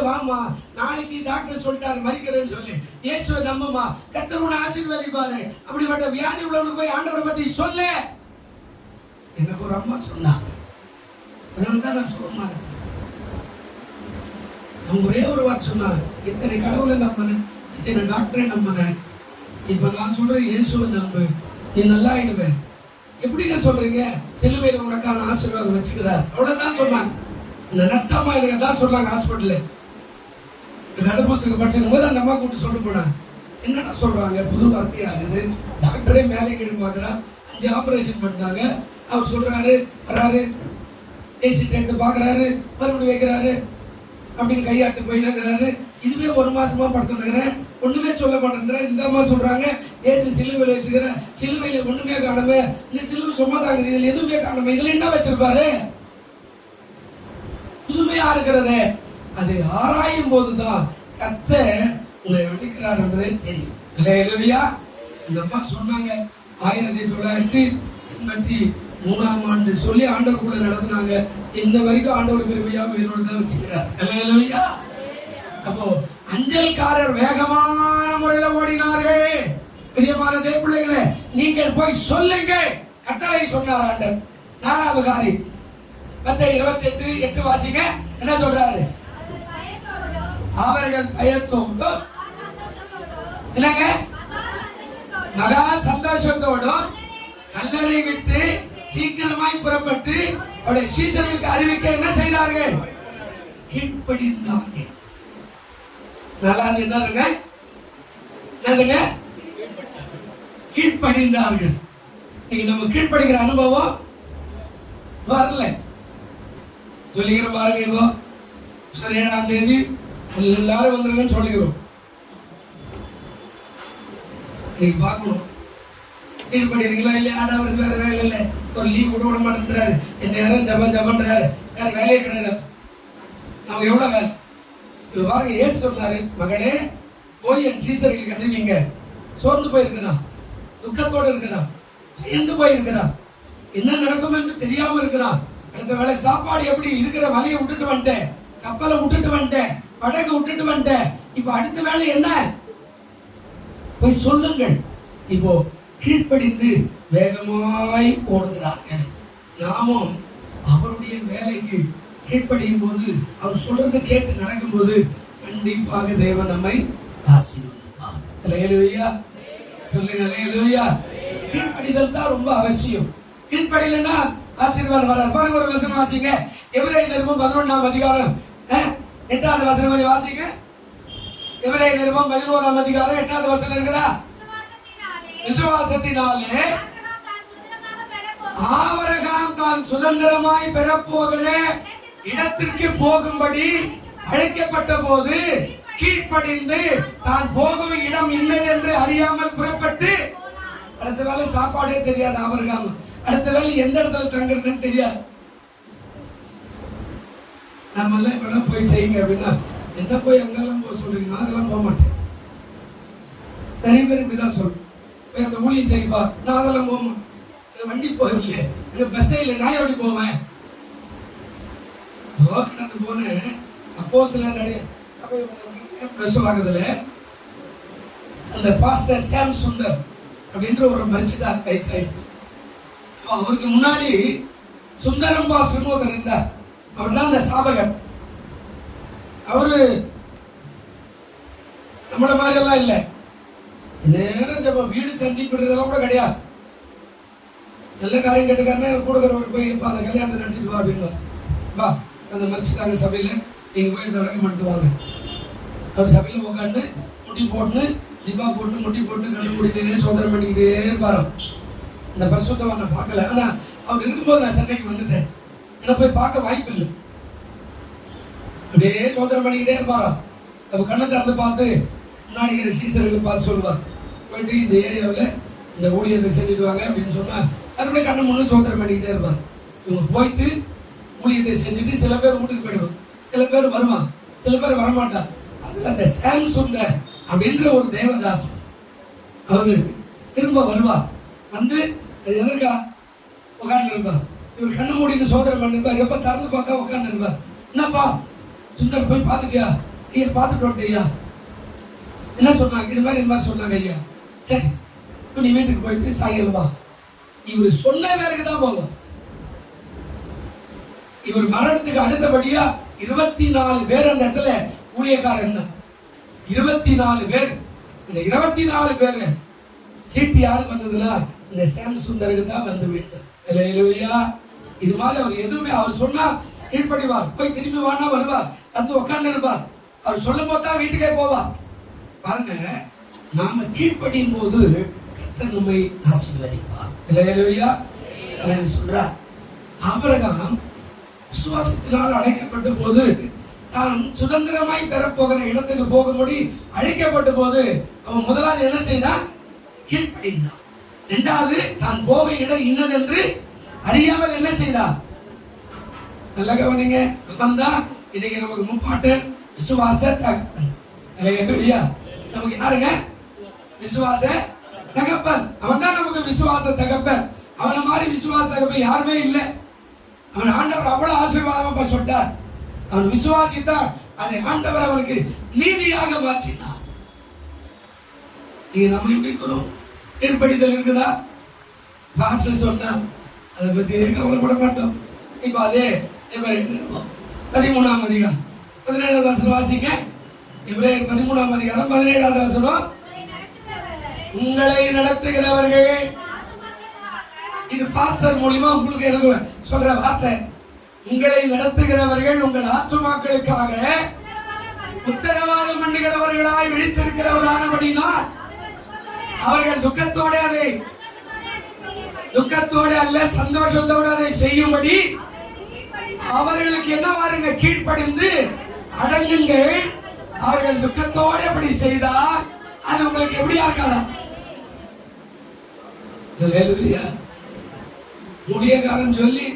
S1: வாமா, நாளைக்கு டாக்டர் சொல்லிட்டாரு மரிக்கிறேன்னு சொல்லி இயேசுவை நம்புமா, கர்த்தர் உன்னை ஆசீர்வதிப்பாரு. அப்படிப்பட்ட வியாதி உள்ளவனுக்கு போய் ஆண்டவரை பத்தி சொல்லு. எனக்கு ஒரு அம்மா சொன்னாங்க, அதனாலதான் நான் சுகமா இருக்கேன். அவங்க ஒரே ஒரு வார்த்தை சொன்னாங்க, இத்தனை கடவுளை நம்பினேன், இத்தனை டாக்டரை நம்பினேன், இப்ப நான் சொல்றேன் இயேசுவை நம்பு, நீ நல்லா ஆயிடுவேன். எப்படிங்க சொல்றீங்க? சிலுவையில் உனக்கான ஆசீர்வாதம் வச்சுக்கிறார், அவ்வளவுதான் சொன்னாங்க. இந்த நர்சம்மா எனக்கு தான் சொன்னாங்க. ஹாஸ்பிட்டலு கதை புஸ்தகம் படிச்சுக்கும் போது அந்த அம்மா கூப்பிட்டு சொல்லிட்டு போனாங்க, என்னடா சொல்றாங்க, புது வார்த்தையாகுது. டாக்டரே மேலே கீழே பார்க்குறான். 5 ஆபரேஷன் பண்ணாங்க. அவர் சொல்றாரு, வராரு, பேசிட்டு எடுத்து பார்க்குறாரு, மறுபடியும் வைக்கிறாரு, அப்படின்னு கையாட்டு போயிடுங்கிறாரு. இதுவே 1 மாசமா படுத்துனுங்கிறேன், ஒண்ணுமே சொல்ல மாட்டேங்கிறார். இந்த அம்மா சொல்றாங்க, ஏசு சிலுவையில் வச்சுக்கிற, சிலுவையில ஒண்ணுமே காணுமே, இந்த சிலுவை சும்மா தாங்க, இதுல எதுவுமே காணுமே, இதுல என்ன வச்சிருப்பாரு? புதுமையா இருக்கிறதே. அதை ஆராயும் போதுதான் கர்த்தர் உங்களை அழைக்கிறார் என்பதே தெரியும். அல்லேலூயா. இந்த அம்மா சொன்னாங்க 1983ஆம் ஆண்டு சொல்லி ஆண்டவர் கூட நடத்தினாங்க. இன்ன வரைக்கும் ஆண்டவர் கிருபையா உயிரோடு தான் வச்சுக்கிறார். அல்லேலூயா. அப்போ அஞ்சல்காரர் வேகமான முறையில ஓடினார்கள். பிரியமான தேவ பிள்ளைகளே, நீங்கள் போய் சொல்லுங்க, கட்டளை சொன்னார் ஆண்டவர். 4வது காரியம் மத்தேயு 28:8 வாசிங்க. என்ன சொல்றாரு? அவர்கள் பயத்தோடும் இல்லங்க மகா சந்தோஷத்தோடும் கல்லறை விட்டு சீக்கிரமாய் புறப்பட்டு அவருடைய சீசர்களுக்கு அறிவிக்க என்ன செய்தார்கள்? கீழ்ப்படிந்தார்கள். நல்லா என்னதுங்க? என்னதுங்க? கீழ்ப்படிந்தார்கள். நீங்க நம்ம கீழ்ப்படிக்கிற அனுபவம் வரல. சொல்லிக்கிற பாருங்க, இப்போ 7ஆம் தேதி எல்லாரும் வந்துருங்கன்னு சொல்லிக்கிறோம். நீங்க பார்க்கணும், கீழ்படுறீங்களா இல்லையா? ஆடவருக்கு வேற வேலை இல்லை, ஒரு லீவ் விட மாட்டேன்றாரு, என் நேரம் ஜபன்றாரு, வேற வேலையே கிடையாது. நம்ம எவ்வளவு வேலை இப்ப பாருங்க. ஏசு சொன்னாரு, மகளே போய் என் சீசர்களுக்கு அறிவிங்க. சோர்ந்து போயிருக்கிறா, துக்கத்தோடு இருக்கிறா, பயந்து போயிருக்கிறா, என்ன நடக்கும் என்று தெரியாம இருக்கிறா. அடுத்த வேலை சாப்பாடு எப்படி இருக்கிற வலையை விட்டுட்டு வந்துட்டேன், கப்பலை விட்டுட்டு வந்துட்டேன், படகு விட்டுட்டு வந்துட்டேன், இப்ப அடுத்த வேலை என்ன? போய் சொல்லுங்கள். இப்போ கீழ்ப்படிந்து வேகமாய் ஓடுகிறார்கள். நாமும் அவருடைய வேலைக்கு கீழ்ப்படியும் போது, அவர் சொல்றதை கேட்டு நடக்கும் போது கண்டிப்பாக தேவன் நம்மை ஆசீர்வதிப்பார். அல்லேலூயா. சொல்லுங்க அல்லேலூயா. கீழ்ப்படிதல் தான் ரொம்ப அவசியம். கீழ்ப்படியலன்னா ஆசீர்வாதம் வராது. பாருங்க, ஒரு வசனம் வாசிங்க. எபிரேயர் நிருபம் 11ஆம் அதிகாரம் 8வது வசனம் கொஞ்சம் வாசிங்க. எபிரேயர் நிருபம் 11ஆம் அதிகாரம் 8வது வசனம் இருக்குதா? விசுவாசத்தினாலே ஆபிரகாம் தான் சுதந்திரமாய் பெறப்போகிற இடத்திற்கு போகும்படி அழைக்கப்பட்ட போது கீழ்ப்படிந்து தான் போகும் இடம் இன்னதென்று அறியாமல் புறப்பட்டு, அடுத்த வேலை சாப்பாடே தெரியாது ஆபிரகாம், அடுத்த வேலை எந்த இடத்துல தங்குறதுன்னு தெரியாது. நம்ம எல்லாம் இப்ப போய் செய்யுங்க அப்படின்னா, என்ன போய் அங்கெல்லாம் போக சொல்றீங்க? நான் அதெல்லாம் போக மாட்டேன். நிறைய பேர் இப்படிதான் சொல்றேன், அந்த ஊழியம் செய்ப்பா, நான் அதெல்லாம் போக மாட்டேன். வண்டி போகலையே, எங்க பஸ்ஸே இல்லை, நான் எப்படி போவேன்? கடந்து போனேன். அப்போ சில நிறைய அந்த பாஸ்டர் சாம் சுந்தர் அப்படின்ற ஒரு மரிச்சிதார் வயசாயிடுச்சு. அவருக்கு முன்னாடி சுந்தரம் பாஸ்டர் ஒருத்தர் இருந்தார். அவர் தான் அந்த சாபகர். அவரு நம்மள மாதிரி எல்லாம் இல்லை, நேரம் ஜபம், வீடு சந்திப்புன்றதெல்லாம் கூட கிடையாது. நல்ல காரியம் கேட்டுக்காருன்னா கூட போய் அந்த கல்யாணத்தை நடத்திட்டு வா அப்படின்னு வா, அந்த மரிச்சிட்டாங்க சபையில, நீங்க போய் தொடக்கம் பண்ணிட்டு வாங்க. அவர் சபையில உட்காந்து முட்டி போட்டுன்னு ஜிப்பா போட்டு முட்டி போட்டு கண்டு முடிக்கிட்டே சோதனை பண்ணிக்கிட்டே இருப்பாராம். இந்த பரிசுத்தவன் நான் பார்க்கல, ஆனா அவர் இருக்கும்போது நான் சென்னைக்கு வந்துட்டேன், என்ன போய் பார்க்க வாய்ப்பு இல்லை. அப்படியே சோதனை பண்ணிக்கிட்டே இருப்பாராம். அப்ப கண்ணை திறந்து பார்த்து முன்னாடி இருக்கிற சீசர்களை பார்த்து சொல்லுவார், போயிட்டு இந்த ஏரியாவில் இந்த ஊழியத்தை செஞ்சுட்டு வாங்க அப்படின்னு சொன்னா மறுபடியும் கண்ணை முன்னு சோதனை பண்ணிக்கிட்டே இருப்பார். இவங்க போயிட்டு ஊழியத்தை செஞ்சுட்டு சில பேர் வீட்டுக்கு போயிடுவாங்க, சில பேர் வருவாங்க, சில பேர் வரமாட்டார். அதுல அந்த சாம் சுந்தர் அப்படின்ற ஒரு தேவதாசன் அவரு திரும்ப வருவார். வந்து எதற்கா உட்கார்ந்து இருப்பார். இவர் கண்ணு மூடிட்டு சோதனை பண்ணிருப்பார். எப்ப திறந்து பார்த்தா உட்கார்ந்து இருப்பார். என்னப்பா சுந்தர் போய் பார்த்துட்டியா? ஐயா பார்த்துட்டு வந்துட்டு ஐயா, என்ன சொன்னாங்க? இது மாதிரி சொன்னாங்க ஐயா. சரி, நீ வீட்டுக்கு போயிட்டு சாயங்காலம் வா. இவர் சொன்ன வேலைக்கு தான் போவார். இவர் மரணத்துக்கு அடுத்தபடியா 24 பேர் அந்த இடத்துல ஊழியக்காரர் இருந்தார். 24 பேர். இந்த 24 பேர் சீட்டு யாருக்கு வந்ததுன்னா இந்த சாம் சுந்தருக்கு தான் வந்து விழுந்தார். அல்லேலூயா. இது மாதிரி அவர் எதுவுமே அவர் சொன்னா கீழ்ப்படிவார். போய் திரும்பி வானா வருவார், வந்து உட்கார்ந்து இருப்பார். அவர் சொல்லும் போது தான் வீட்டுக்கே போவார். பாருங்க, நாம கீழ்ப்படியும் போது கர்த்தர் நம்மை ஆசீர்வதிப்பார். அல்லேலூயா. சொல்றார் ஆபிரகாம் விசுவாசத்தினால் அழைக்கப்பட்ட போது தான் சுதந்திரமாய் பெறப்போகிற இடத்துக்கு போகும்படி அழைக்கப்பட்ட போது அவன் முதலாவது என்ன செய்தான்? கீழ்ப்படிந்தான். இரண்டாவது தான் போக இடம் இன்னதென்று அறியாமல் என்ன செய்தான்? நல்ல கவனிங்க. அவன் தான் இன்னைக்கு நமக்கு முப்பாட்டன் விசுவாச தகப்பன். அல்லேலூயா. நமக்கு யாருங்க? விசுவாச தகப்பன். அவன் தான் நமக்கு விசுவாச தகப்பன். அவனை மாதிரி விசுவாச தகப்பன் யாருமே இல்லை. அவன் ஆண்டவர் அவ்வளவு ஆசீர்வாதமா சொல்லிட்டார். அவன் விசுவாசித்தான், அதை ஆண்டவர் அவனுக்கு நீதியாக மாற்றினார். நீங்க நம்ம எப்படி இருக்கிறோம்? கீழ்ப்படிதல் இருக்குதா? பாஸ்டர் சொன்னா அதை பத்தி கவலைப்பட மாட்டோம். இப்ப அதே 13ஆம் அதிகாரம் 17ஆவது வசனம் வாசிங்க. எபிரேயர் 13ஆம் அதிகாரம் 17ஆவது வசனம். உங்களை நடத்துகிறவர்கள், இது பாஸ்டர் மூலமா உங்களுக்கு எனக்கு சொல்ற வார்த்தை. உங்களை நடத்துகிறவர்கள் உங்கள் ஆத்துமாக்களுக்காக உத்தரவாதம் பண்ணுகிறவர்களாய் விழித்திருக்கிறவரானபடினால் அவர்கள் துக்கத்தோடு அல்ல சந்தோஷத்தோடு அதை செய்யும்படி அவர்களுக்கு என்ன வாருங்க? கீழ்ப்படிந்து அடங்குங்கள். அவர்கள் துக்கத்தோடு அப்படி செய்தால் அது உங்களுக்கு எப்படியா இருக்காதா? ஊழியக்காரன் சொல்லி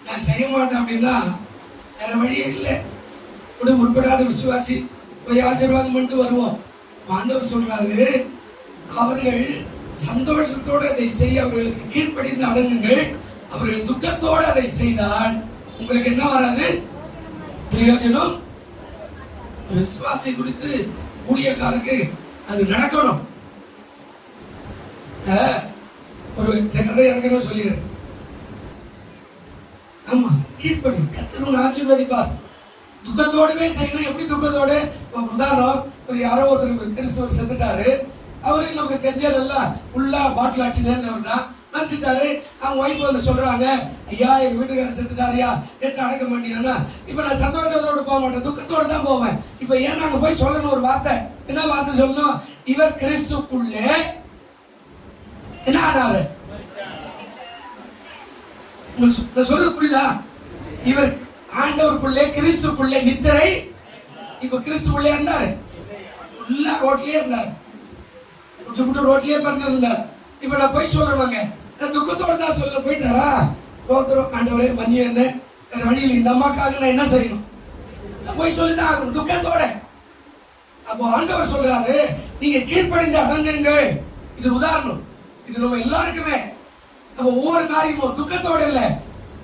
S1: நான் செய்ய மாட்டேன் அப்படின்னா வேற வழியே இல்லை. முற்படாத விசுவாசி போய் ஆசீர்வாதம் பண்ணிட்டு வருவோம். ஆண்டவர் சொல்றாரு, அவர்கள் சந்தோஷத்தோடு அதை செய்ய அவர்களுக்கு கீழ்ப்படிந்து அடங்குங்கள். அவர்கள் துக்கத்தோடு அதை செய்தால் உங்களுக்கு என்ன வராது? பிரயோஜனம். விசுவாசி குறித்து ஊழியக்காரருக்கு அது நடக்கணும். ஒரு கதை இறக்கணும் சொல்லிடுறேன். ஆமா, கீழ்ப்படி கர்த்தர் ஆசீர்வதிப்பார். துக்கத்தோடவே செய்யணும். எப்படி துக்கத்தோடு? ஒரு உதாரணம், ஒரு யாரோ ஒருத்தர் கிறிஸ்தவர் செத்துட்டாரு. அவரு நமக்கு தெரிஞ்சதெல்லாம் ஃபுல்லா பாட்டில் அடிச்சு நேர்ந்தவர் தான் நினைச்சிட்டாரு. அவங்க ஒய்ஃப் வந்து சொல்றாங்க, ஐயா எங்க வீட்டுக்காரர் செத்துட்டாரியா, எடுத்து அடக்கம் பண்ணியானா. இப்ப நான் சந்தோஷத்தோடு போக மாட்டேன், துக்கத்தோடு தான் போவேன். இப்ப ஏன் நாங்க போய் சொல்லணும் ஒரு வார்த்தை? என்ன வார்த்தை சொல்லணும்? இவர் கிறிஸ்துக்குள்ளே என்ன ஆனாரு? சொல்றது புரியுதா? இவர் ஆண்டவருக்குள்ளே கிறிஸ்துக்குள்ளே நித்திரை. இப்ப கிறிஸ்துக்குள்ளே இருந்தாரு, உள்ள ரோட்லயே இருந்தாரு, ரோட்லயே இருந்தார். இப்ப நான் போய் சொல்லணுங்க, நான் துக்கத்தோட தான் சொல்ல போயிட்டாரா? போகிறோம் ஆண்டவரே மன்னிய என்ன, வேற வழியில் இந்த அம்மாக்காக நான் என்ன செய்யணும்? நான் போய் சொல்லிதான் ஆகணும் துக்கத்தோட. அப்போ ஆண்டவர் சொல்றாரு, நீங்க கீழ்ப்படிந்து அடங்குங்கள். இது உதாரணம், இது நம்ம எல்லாருக்குமே. நம்ம ஒவ்வொரு காரியமும் துக்கத்தோட இல்ல.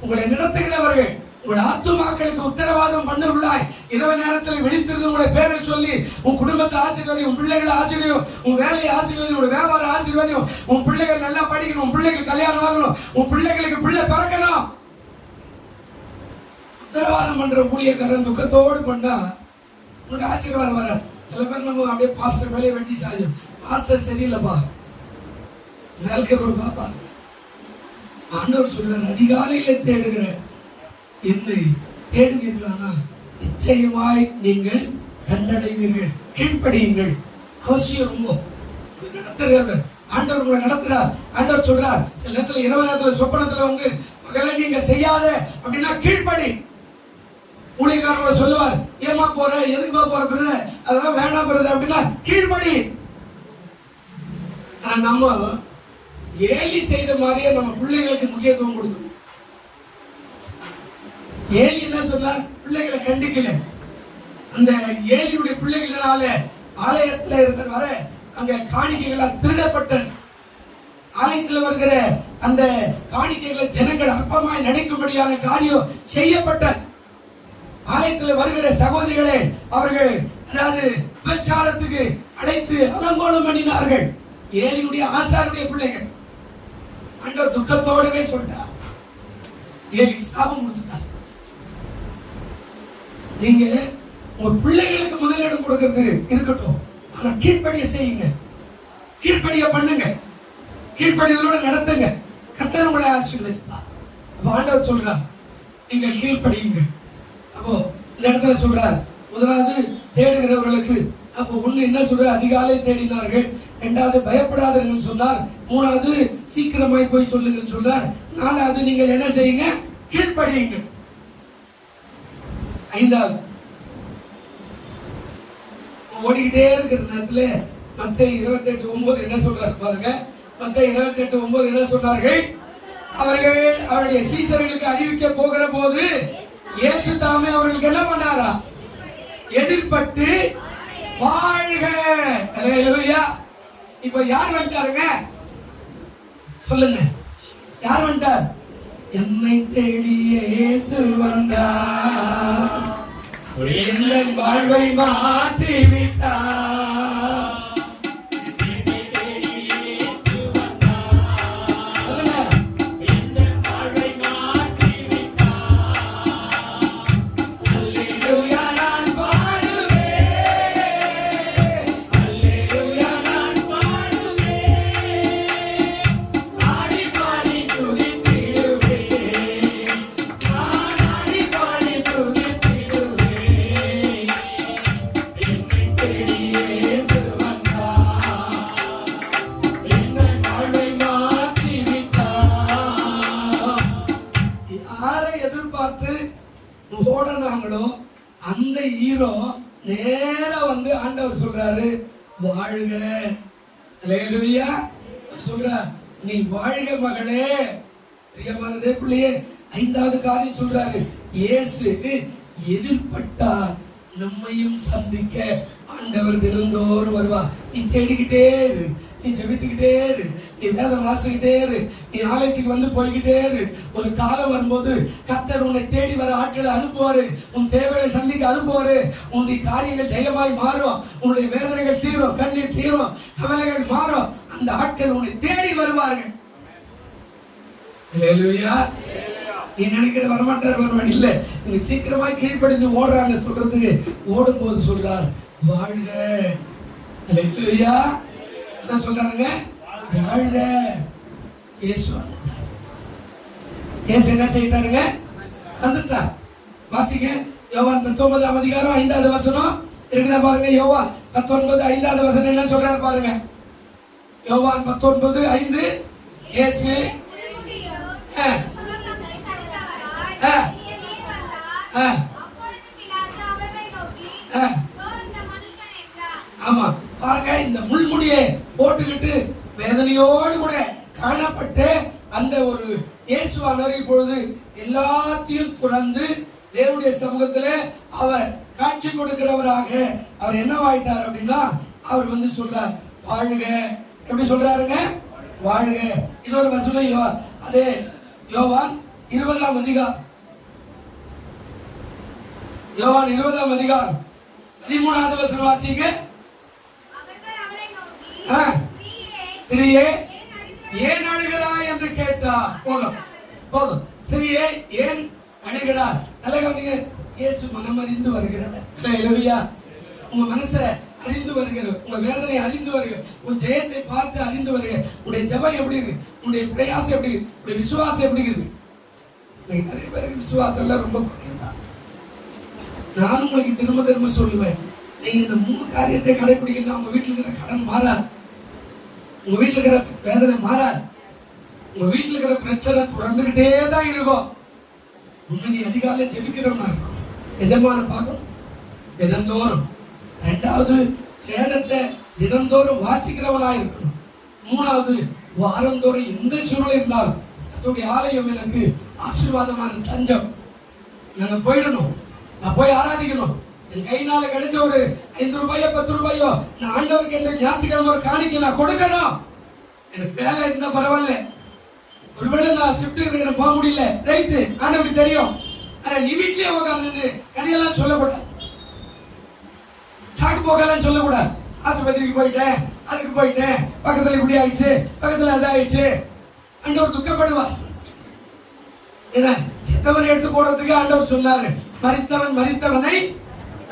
S1: உங்களை நடத்துகிறவர்கள் உங்கள் ஆத்துமாக்களுக்கு உத்தரவாதம் பண்ணுள்ளாய். இரவு நேரத்தில் விழித்திருந்து உங்களுடைய பேரை சொல்லி உன் குடும்பத்தை ஆசீர்வதி, உன் பிள்ளைகளை ஆசீர்வதி, உன் வேலையை ஆசீர்வதி, உன் வியாபாரம் ஆசீர்வதி, உன் பிள்ளைகள் நல்லா படிக்கணும், உன் பிள்ளைக்கு கல்யாணம் ஆகணும், உன் பிள்ளைகளுக்கு பிள்ளை பிறக்கணும். உத்தரவாதம் பண்ற ஊழியக்காரன் துக்கத்தோடு பண்ணா உனக்கு ஆசீர்வாதம் வர. சில பேர் நம்ம அப்படியே பாஸ்டர் மேலே வெட்டி சாயும், பாஸ்டர் சரியில்லைப்பா பாப்பா. ஆண்டவர் சொல்றாரு, அதிகாலையில தேடுகிற என்னை தேடுவீர்களானா நிச்சயமாய் நீங்கள் கண்டடைவீர்கள். கீழ்ப்படியுங்கள். அவசியம். ரொம்ப நடத்துகிறவர் ஆண்டவர் உங்களை நடத்துறார். ஆண்டவர் சொல்றார், சில நேரத்துல இரவு நேரத்துல சொப்பனத்துல வந்து மகளை நீங்க செய்யாத அப்படின்னா கீழ்ப்படி. ஊழியக்காரங்களை சொல்லுவார், ஏமா போற, எதுக்குமா போற பிறகு அதெல்லாம் வேண்டாம் பிறகு அப்படின்னா கீழ்ப்படி. நம்ம ஏலி செய்த மாதிரியே நம்ம பிள்ளைகளுக்கு முக்கியத்துவம் கொடுக்கணும். ஏலி என்ன சொன்னார்? பிள்ளைகளை கண்டிக்கல. அந்த ஏலியுடைய பிள்ளைகளால ஆலயத்தில் இருக்கிற வர அங்க காணிக்கைகளால் திருடப்பட்ட, ஆலயத்தில் வருகிற அந்த காணிக்கைகளை ஜனங்கள் அற்பமாய் நினைக்கும்படியான காரியம் செய்யப்பட்ட, ஆலயத்தில் வருகிற சகோதரிகளை அவர்கள் அதாவது விபச்சாரத்துக்கு அழைத்து அலங்கோலம் பண்ணினார்கள். ஏலியுடைய ஆசாருடைய பிள்ளைகள். ஆண்டவர் துக்கத்தோடவே சொல்லிட்டார், ஏலி சாபம் கொடுத்துட்டார். நீங்க உங்க பிள்ளைகளுக்கு முதலிடம் கொடுக்கிறது இருக்கட்டும், ஆனா கீழ்ப்படிய செய்யுங்க, கீழ்ப்படிய பண்ணுங்க, கீழ்ப்படியலோட நடத்துங்க. கர்த்தர் உங்களை ஆசீர்வதிப்பார். ஆண்டவர் சொல்றார், நீங்கள் கீழ்ப்படியுங்க. அப்போ இந்த இடத்துல சொல்றார், முதலாவது தேடுகிறவர்களுக்கு. அப்போ ஒண்ணு என்ன சொல்ற? அதிகாலை தேடினார்கள், இரண்டாவது பயப்படாதீர்கள் சொன்னார். மூணாவது சீக்கிரமாய் போய் சொல்லுங்கள் சொன்னார். நாலாவது நீங்கள் என்ன செய்யுங்க? கீழ்ப்படியுங்க. ஐந்தாவது ஓடிக்கிட்டே இருக்கிற நேரத்துல மத்தேயு 28:9 என்ன சொல்றாரு பாருங்க. மத்தேயு 28:9 என்ன சொன்னார்கள்? அவர்கள் அவருடைய சீஷர்களுக்கு அறிவிக்க போகிற போது இயேசு தாமே அவர்களுக்கு என்ன பண்ணாரா? எதிர்பட்டு வாழ்க. அல்லேலூயா. இப்ப யார் வந்துட்டாருங்க? சொல்லுங்க, யார் வந்துட்டார்? என்னை தேடிய இயேசு வந்தார், என் வாழ்வை மாற்றி விட்டார். அந்த ஹீரோ நேரா வந்து ஆண்டவர் சொல்றாரு வாழ்க. அல்லேலூயா. சொல்றார், நீ வாழ்க மகளே, பிரியமானதே பிள்ளையே. ஐந்தாவது காரியம் சொல்றாரு, இயேசு எதிர்பட்டார் நம்மையும் சந்திக்க ஆண்டவர் தினந்தோறும் வருவார். நீ தேடிக்கிட்டே இரு, நீ ஜெபித்துக்கிட்டே இரு, நீ வேதம் வாசிக்கிட்டே இரு, நீ ஆலயத்துக்கு வந்து போய்கிட்டே இரு. ஒரு காலம் வரும்போது கர்த்தர் உன்னை தேடி வர ஆட்களை அனுப்புவாரு, உன் தேவையை சந்திக்க அனுப்புவாரு. உன்னுடைய காரியங்கள் ஜெயமாய் மாறும், உன்னுடைய வேதனைகள் தீரும், கண்ணீர் தீரும், கவலைகள் மாறும். அந்த ஆட்கள் உன்னை தேடி வருவார்கள். அல்லேலூயா. நீ நினைக்கிற வரமாட்டார் வருவான் இல்ல, நீங்க சீக்கிரமாய் கீழ்ப்படிந்து ஓடுறாங்க சொல்றதுக்கு ஓடும்போது சொல்றார் வாழ்க. அல்லேலூயா. என்ன சொல்றாருங்க? வாழ்க. இயேசு வந்துட்டார். இயேசு என்ன செய்தாருங்க? வந்துட்டார். வாசிங்க யோவான் 19ஆம் அதிகாரம் 5வது வசனம் இருக்குதா பாருங்க. யோவான் 19:5 வசனம் என்ன சொல்றாரு பாருங்க. யோவான் 19:5 இயேசு ஆமா பாருங்க, இந்த முள்முடியை போட்டுக்கிட்டு வேதனையோடு கூட காணப்பட்டு அந்த ஒரு இயேசுவானவர் இப்பொழுது எல்லாத்தையும் துறந்து தேவனுடைய சமூகத்திலே அவர் காட்சி கொடுக்கிறவராக அவர் என்னவாயிட்டார் அப்படின்னா, அவர் வந்து சொல்றார் வாழ்க. எப்படி சொல்றாருங்க? வாழ்க. இன்னொரு வசனம் அதே யோவான் 20ஆம் அதிகாரம், யோவான் 20ஆம் அதிகாரம் 13வது வசனம் வாசிங்க. ஸ்திரியே ஏன் அழுகிறாய் என்று கேட்டார். போதும் போதும். ஸ்திரியே ஏன் அழுகிறார்? நல்ல கவனிங்க. இயேசு மனம் அறிந்து வருகிறவர். அல்லேலூயா. உங்க மனசை அறிந்து வருகிறது, உங்க வேதனை அறிந்து வருகிறது, உன் ஜெயத்தை பார்த்து அறிந்து வருகிறது. உங்களுடைய ஜெபம் எப்படி இருக்கு? உங்களுடைய பிரயாசம் எப்படி இருக்கு? உங்களுடைய விசுவாசம் எப்படி இருக்குது? நிறைய பேருக்கு விசுவாசம் எல்லாம் ரொம்ப குறையதான். நான் உங்களுக்கு திரும்ப திரும்ப சொல்லுவேன், நீங்க இந்த 3 காரியத்தை கடைபிடிக்கணும். உங்க வீட்டுல இருக்கிற கடன் மாறாது, உங்க வீட்டுல இருக்கிற வேதனை மாறாது, உங்க வீட்டுல இருக்கிற பிரச்சனை தொடர்ந்துகிட்டே தான் இருக்கும். உண்மை நீ அதிகாலையில ஜெபிக்கிறவனா இருக்கணும், எஜமான பார்க்கணும் தினந்தோறும். 2வது வேதத்தை தினந்தோறும் வாசிக்கிறவனா இருக்கணும். 3வது வாரந்தோறும் எந்த சூழல் இருந்தாலும் அதோடைய ஆலயம் எனக்கு ஆசீர்வாதமான தஞ்சம். நாங்க போயிடணும், நான் போய் ஆராதிக்கணும். என் கையினால கிடைச்ச ஒரு 5 ரூபாயோ 10 ரூபாயோ நான் ஆண்டவருக்கு என்று ஞாயிற்றுக்கிழமை ஒரு காணிக்கை நான் கொடுக்கணும். எனக்கு வேலை இருந்தா பரவாயில்ல, ஒருவேளை நான் ஷிஃப்ட் எனக்கு போக முடியல, ரைட்டு, ஆண்டவருக்கு தெரியும். ஆனா நீ வீட்லயே உட்காந்து கதையெல்லாம் சொல்லக்கூடாது, சாக்கு போகலாம் சொல்லக்கூடாது. ஆஸ்பத்திரிக்கு போயிட்டேன், அதுக்கு போயிட்டேன், பக்கத்துல இப்படி ஆயிடுச்சு, பக்கத்துல அது ஆயிடுச்சு, ஆண்டவர் துக்கப்படுவார். ஏன்னா செத்தவனை எடுத்து போடுறதுக்கு ஆண்டவர் சொன்னாரு, மரித்தவன் மரித்தவனை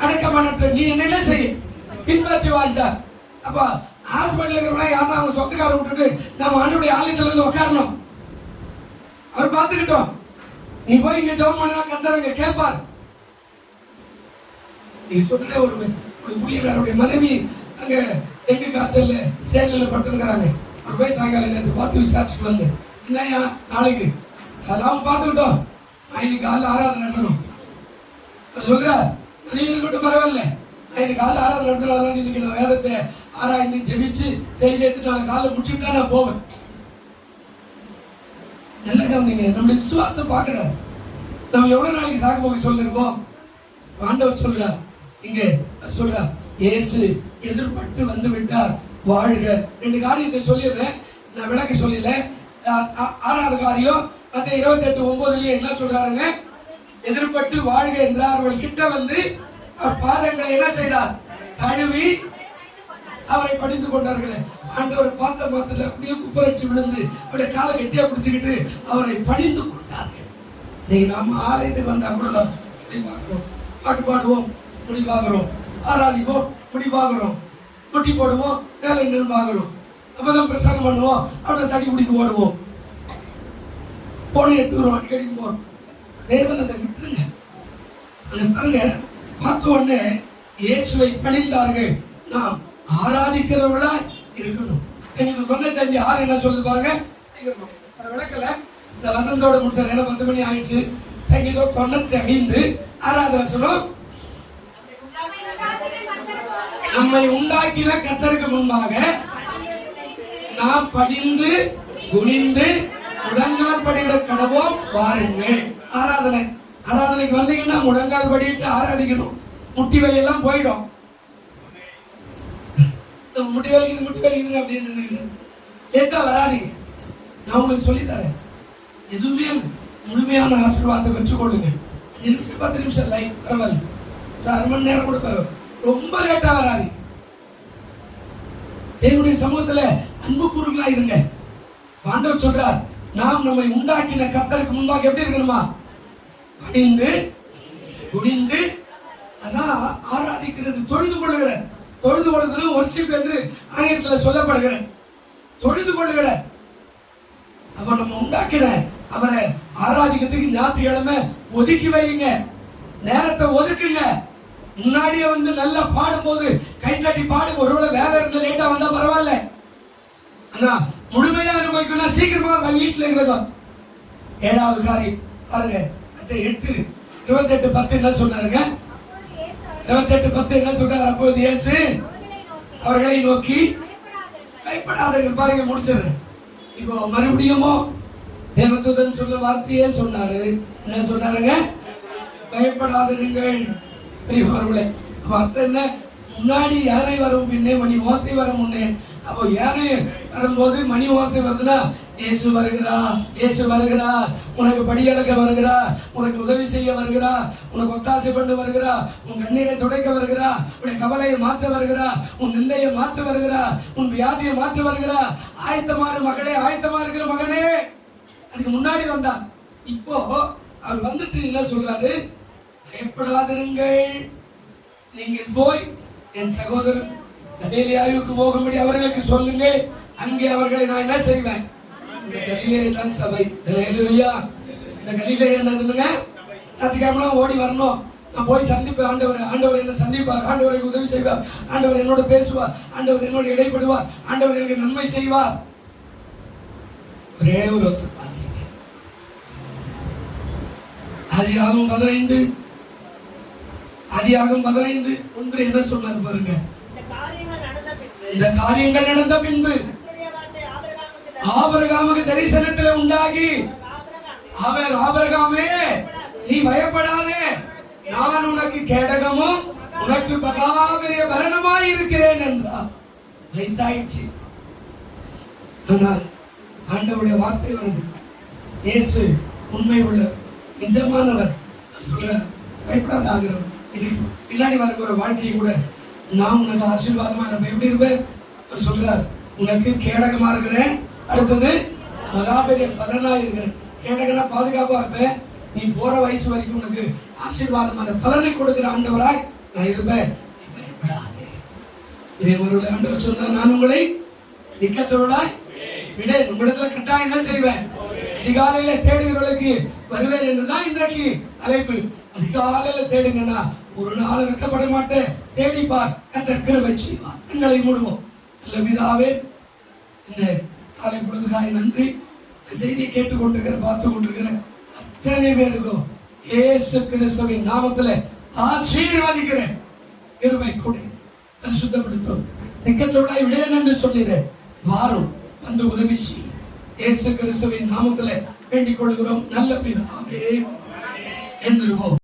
S1: அடக்க பண்ணட்டு, நீ என்ன செய்ய பின்பற்றி வாழ்ந்தார். அப்ப ஹாஸ்பிட்டல் இருக்கிறவங்க யாரும் அவங்க சொந்தக்கார விட்டுட்டு நம்ம ஆண்டோடைய ஆலயத்துல வந்து உட்காரணும். அவர் பார்த்துக்கிட்டோம். நீ போய் இங்க ஜெபம் பண்ணா கர்த்தர் கேட்பார். நீ சொன்ன ஒரு ஊழியக்காரருடைய மனைவி அங்க டெங்கு காய்ச்சல் ஸ்டேட்ல படுத்துருக்கிறாங்க. அவர் போய் சாயங்காலம் நேற்று பார்த்து விசாரிச்சுட்டு வந்து, என்னையா நாளைக்கு அதெல்லாம் பார்த்துக்கிட்டோம், இன்னைக்கு காலைல ஆராதனை நடத்தணும் சொல்றார். நீங்க மட்டும் பரவாயில்ல, இன்னைக்கு காலைல ஆராதனை நடத்தலாம், இன்னைக்கு நான் வேதத்தை ஆராய்ந்து ஜெபிச்சு செய்தி எடுத்து நாளை காலை முடிச்சுட்டா நான் போவேன். நல்ல கவனிங்க, நம்மளுடைய விசுவாசம் பார்க்கிறார். நம்ம எவ்வளவு நாளைக்கு சாக போக சொல்லிருக்கோம். ஆண்டவர் சொல்றார், இங்க சொல்றார், இயேசு எதிர்பட்டு வந்து விட்டார், வாழ்க. 2 காரியத்தை சொல்லிடுறேன், நான் விளக்க சொல்லல. 6வது காரியம் மத்தேயு 28:9 என்ன சொல்றாருங்க? எதிர்பட்டு வாழ்க என்றார். அவர்கள் கிட்ட வந்து அவர் பாதங்களை என்ன செய்தார்? தழுவி அவரை பணிந்து கொண்டார்களே. ஆண்டவர் பார்த்த மாத்திர அப்படியே குப்பரட்சி விழுந்து அவருடைய காலை கெட்டியா பிடிச்சுக்கிட்டு அவரை பணிந்து கொண்டார்கள். நீங்க நாம ஆலயத்துக்கு வந்தா கூட பார்க்கிறோம், பாட்டு பாடுவோம், முடிவாகிறோம், ஆராதிப்போம், முடிவாகிறோம், முட்டி போடுவோம், வேலை பார்க்கிறோம், அப்பதான் பிரசங்கம் பண்ணுவோம், அவனை தடி பிடிக்க ஓடுவோம், போன எடுத்துக்கிறோம், அடிக்கடி போறோம். தேவன் அதை விட்டுருங்க. அதை பாருங்க, பார்த்த உடனே இயேசுவை பணிந்தார்கள். நாம் ஆராதிக்கிறவர்களா இருக்கணும். 95:6 என்ன சொல்லுது பாருங்க, விளக்கல. இந்த வசனத்தோட முடிச்சார், ஏன்னா 10 மணி ஆயிடுச்சு. சங்கீதம் 95 6வது வசனம், நம்மை உண்டாக்கின கர்த்தருக்கு முன்பாக நாம் பணிந்து குனிந்து முழங்கால் படியிட கடவோம் வாருங்கள். ஆராதனைக்கு வந்தீங்கன்னா முழங்கால் படிட்டு ஆராதிக்கணும். முட்டி வலியெல்லாம் போயிடும். முட்டி வலிக்குது அப்படின்னு லேட்டா வராதிங்க. நான் உங்களுக்கு சொல்லித்தரேன். எதுவுமே முழுமையான ஆசீர்வாதத்தை பெற்றுக்கொள்ளுங்க. 5 நிமிஷம் 10 நிமிஷம் லைட் பரவாயில்ல, 1/2 மணி நேரம் கூட பரவாயில்ல, ரொம்ப லேட்டா வராதிங்க. தேவனுடைய சமூகத்துல அன்பு கூறுகளா இருங்க. ஆண்டவர் சொல்றார், நாம் நம்மை உண்டாக்கின கர்த்தருக்கு முன்பாக எப்படி இருக்கணுமா? பணிந்து குனிந்து, அதான் ஆராதிக்கிறது, தொழுது கொள்ளுகிற. தொழுது கொள்ளுதல் வொர்ஷிப் என்று ஆங்கிலத்தில் சொல்லப்படுகிற தொழுது கொள்ளுகிற. அப்ப நம்ம உண்டாக்கின அவரை ஆராதிக்கிறதுக்கு ஞாயிற்றுக்கிழமை ஒதுக்கி வைங்க, நேரத்தை ஒதுக்குங்க. முன்னாடியே வந்து நல்லா பாடும்போது கை தட்டி பாடுங்க. ஒருவேளை வேலை இருந்து லேட்டா வந்தா பரவாயில்ல, ஆனா முழுமையா அனுபவிக்கணும். சீக்கிரமா வீட்டுல இருக்கிறோம். 7வது காரியம் பாருங்க, 8:28-10 என்ன சொன்னாருங்க? 28:10 என்ன சொல்றாரு? அப்போது இயேசு அவர்களை நோக்கி பயப்படாதீர்கள். பாருங்க, முடிச்சது. இப்போ மறுபடியும் தேவதூதன் சொல்ல வார்த்தையே சொன்னாரு. என்ன சொன்னாருங்க? பயப்படாதீர்கள். பெரியவர்களே, அர்த்தம் என்ன? முன்னாடி யானை வரும் பின்னே மணி ஓசை வரும் முன்னே. அப்போ யானை வரும்போது மணி ஓசை வருதுன்னா இயேசு வருகிறா, இயேசு வருகிறா, உனக்கு படியளக்க வருகிறா, உனக்கு உதவி செய்ய வருகிறா, உனக்கு ஒத்தாசை பண்ண வருகிறா, உன் கண்ணீரை துடைக்க வருகிறா, உன் கவலையை மாற்ற வருகிறா, உன் நிந்தையை மாற்ற வருகிறா, உன் வியாதியை மாற்ற வருகிறா. ஆயத்தமாறு மகளே, ஆயத்தமா இருக்கிற மகனே. அதுக்கு முன்னாடி வந்தா. இப்போ அவர் வந்துட்டு என்ன சொல்றாரு? பயப்படாதிருங்கள், நீங்கள் போய் என் சகோதரன் கலிலேயாவுக்கு போகும்படி அவர்களுக்கு சொல்லுங்கள், அங்கே அவர்களை நான் என்ன செய்வேன்? இந்த கலிலேயா தான் சபை. ஹல்லேலூயா. இந்த கலிலேயா என்னதுங்க? ஞாயிற்றுக்கிழமை ஓடி வரணும். நான் போய் சந்திப்பேன் ஆண்டவர். ஆண்டவர் என்ன சந்திப்பார், ஆண்டவர் எனக்கு உதவி செய்வார், ஆண்டவர் என்னோட பேசுவார், ஆண்டவர் என்னோட இடைப்படுவார், ஆண்டவர் எனக்கு நன்மை செய்வார். ஒரே ஒரு வருஷம் வாசிங்க. ஆதியாகமம் 15:1 என்ன சொன்னார் பாருங்க. இந்த காரியங்கள் நடந்த பின்பு ஆபிரகாமுக்கு தரிசனத்தில் உண்டாகி அவர், ஆபிரகாமே நீ பயப்படாதே, நான் உனக்கு கேடகமும் உனக்கு மகாபெரிய பலனுமாய் இருக்கிறேன் என்றார். வயசாயிடுச்சு, ஆனால் ஆண்டவருடைய வார்த்தை வருது. இயேசு உண்மை உள்ளவர், நிஜமானவர். சொல்றார், பயப்படாத ஆகிறோம். இதுக்கு பின்னாடி வர ஒரு வாழ்க்கையை கூட நான் உனக்கு ஆசீர்வாதமா இருப்பேன். எப்படி இருப்பேன்? சொல்றார், உனக்கு கேடகமா இருக்கிறேன், அடுத்தது மகாபெரிய பலனா இருக்கிறேன். கேடகனா பாதுகாப்பா இருப்பேன், நீ போற வயசு வரைக்கும் உனக்கு ஆசீர்வாதமான பலனை கொடுக்கிற ஆண்டவராய் நான் இருப்பேன், பயப்படாதே. இதே மறுபடியும் ஆண்டவர் சொன்னா, நான் உங்களை நிக்கற்றவர்களாய் விட உங்களிடத்துல கட்டாயம் என்ன செய்வேன்? அதிகாலையில தேடுகிறவர்களுக்கு வருவேன் என்றுதான் இன்றைக்கு அழைப்பு. அதிகாலையில தேடுங்கன்னா ஒரு நாள் வெட்கப்பட மாட்டேன். தேடிப்பார், கர்த்தர் கிருபை செய்வார். கண்களை மூடுவோம். நல்ல பிதாவே, இந்த காலை பொழுதுகாய் நன்றி. இந்த செய்தியை கேட்டுக்கொண்டிருக்கிற, பார்த்து கொண்டிருக்கிற அத்தனை பேருக்கும் இயேசு கிறிஸ்துவின் நாமத்தில் ஆசீர்வதிக்கிறேன். கிருபை கொடு, பரிசுத்தப்படுத்தும். நிக்கத்தோடாய் விடேன் என்று சொல்லிறேன். வாரும், வந்து உதவி செய். இயேசு கிறிஸ்துவின் நாமத்தில் வேண்டிக் கொள்கிறோம் நல்ல பிதாவே. என்றுவோம்.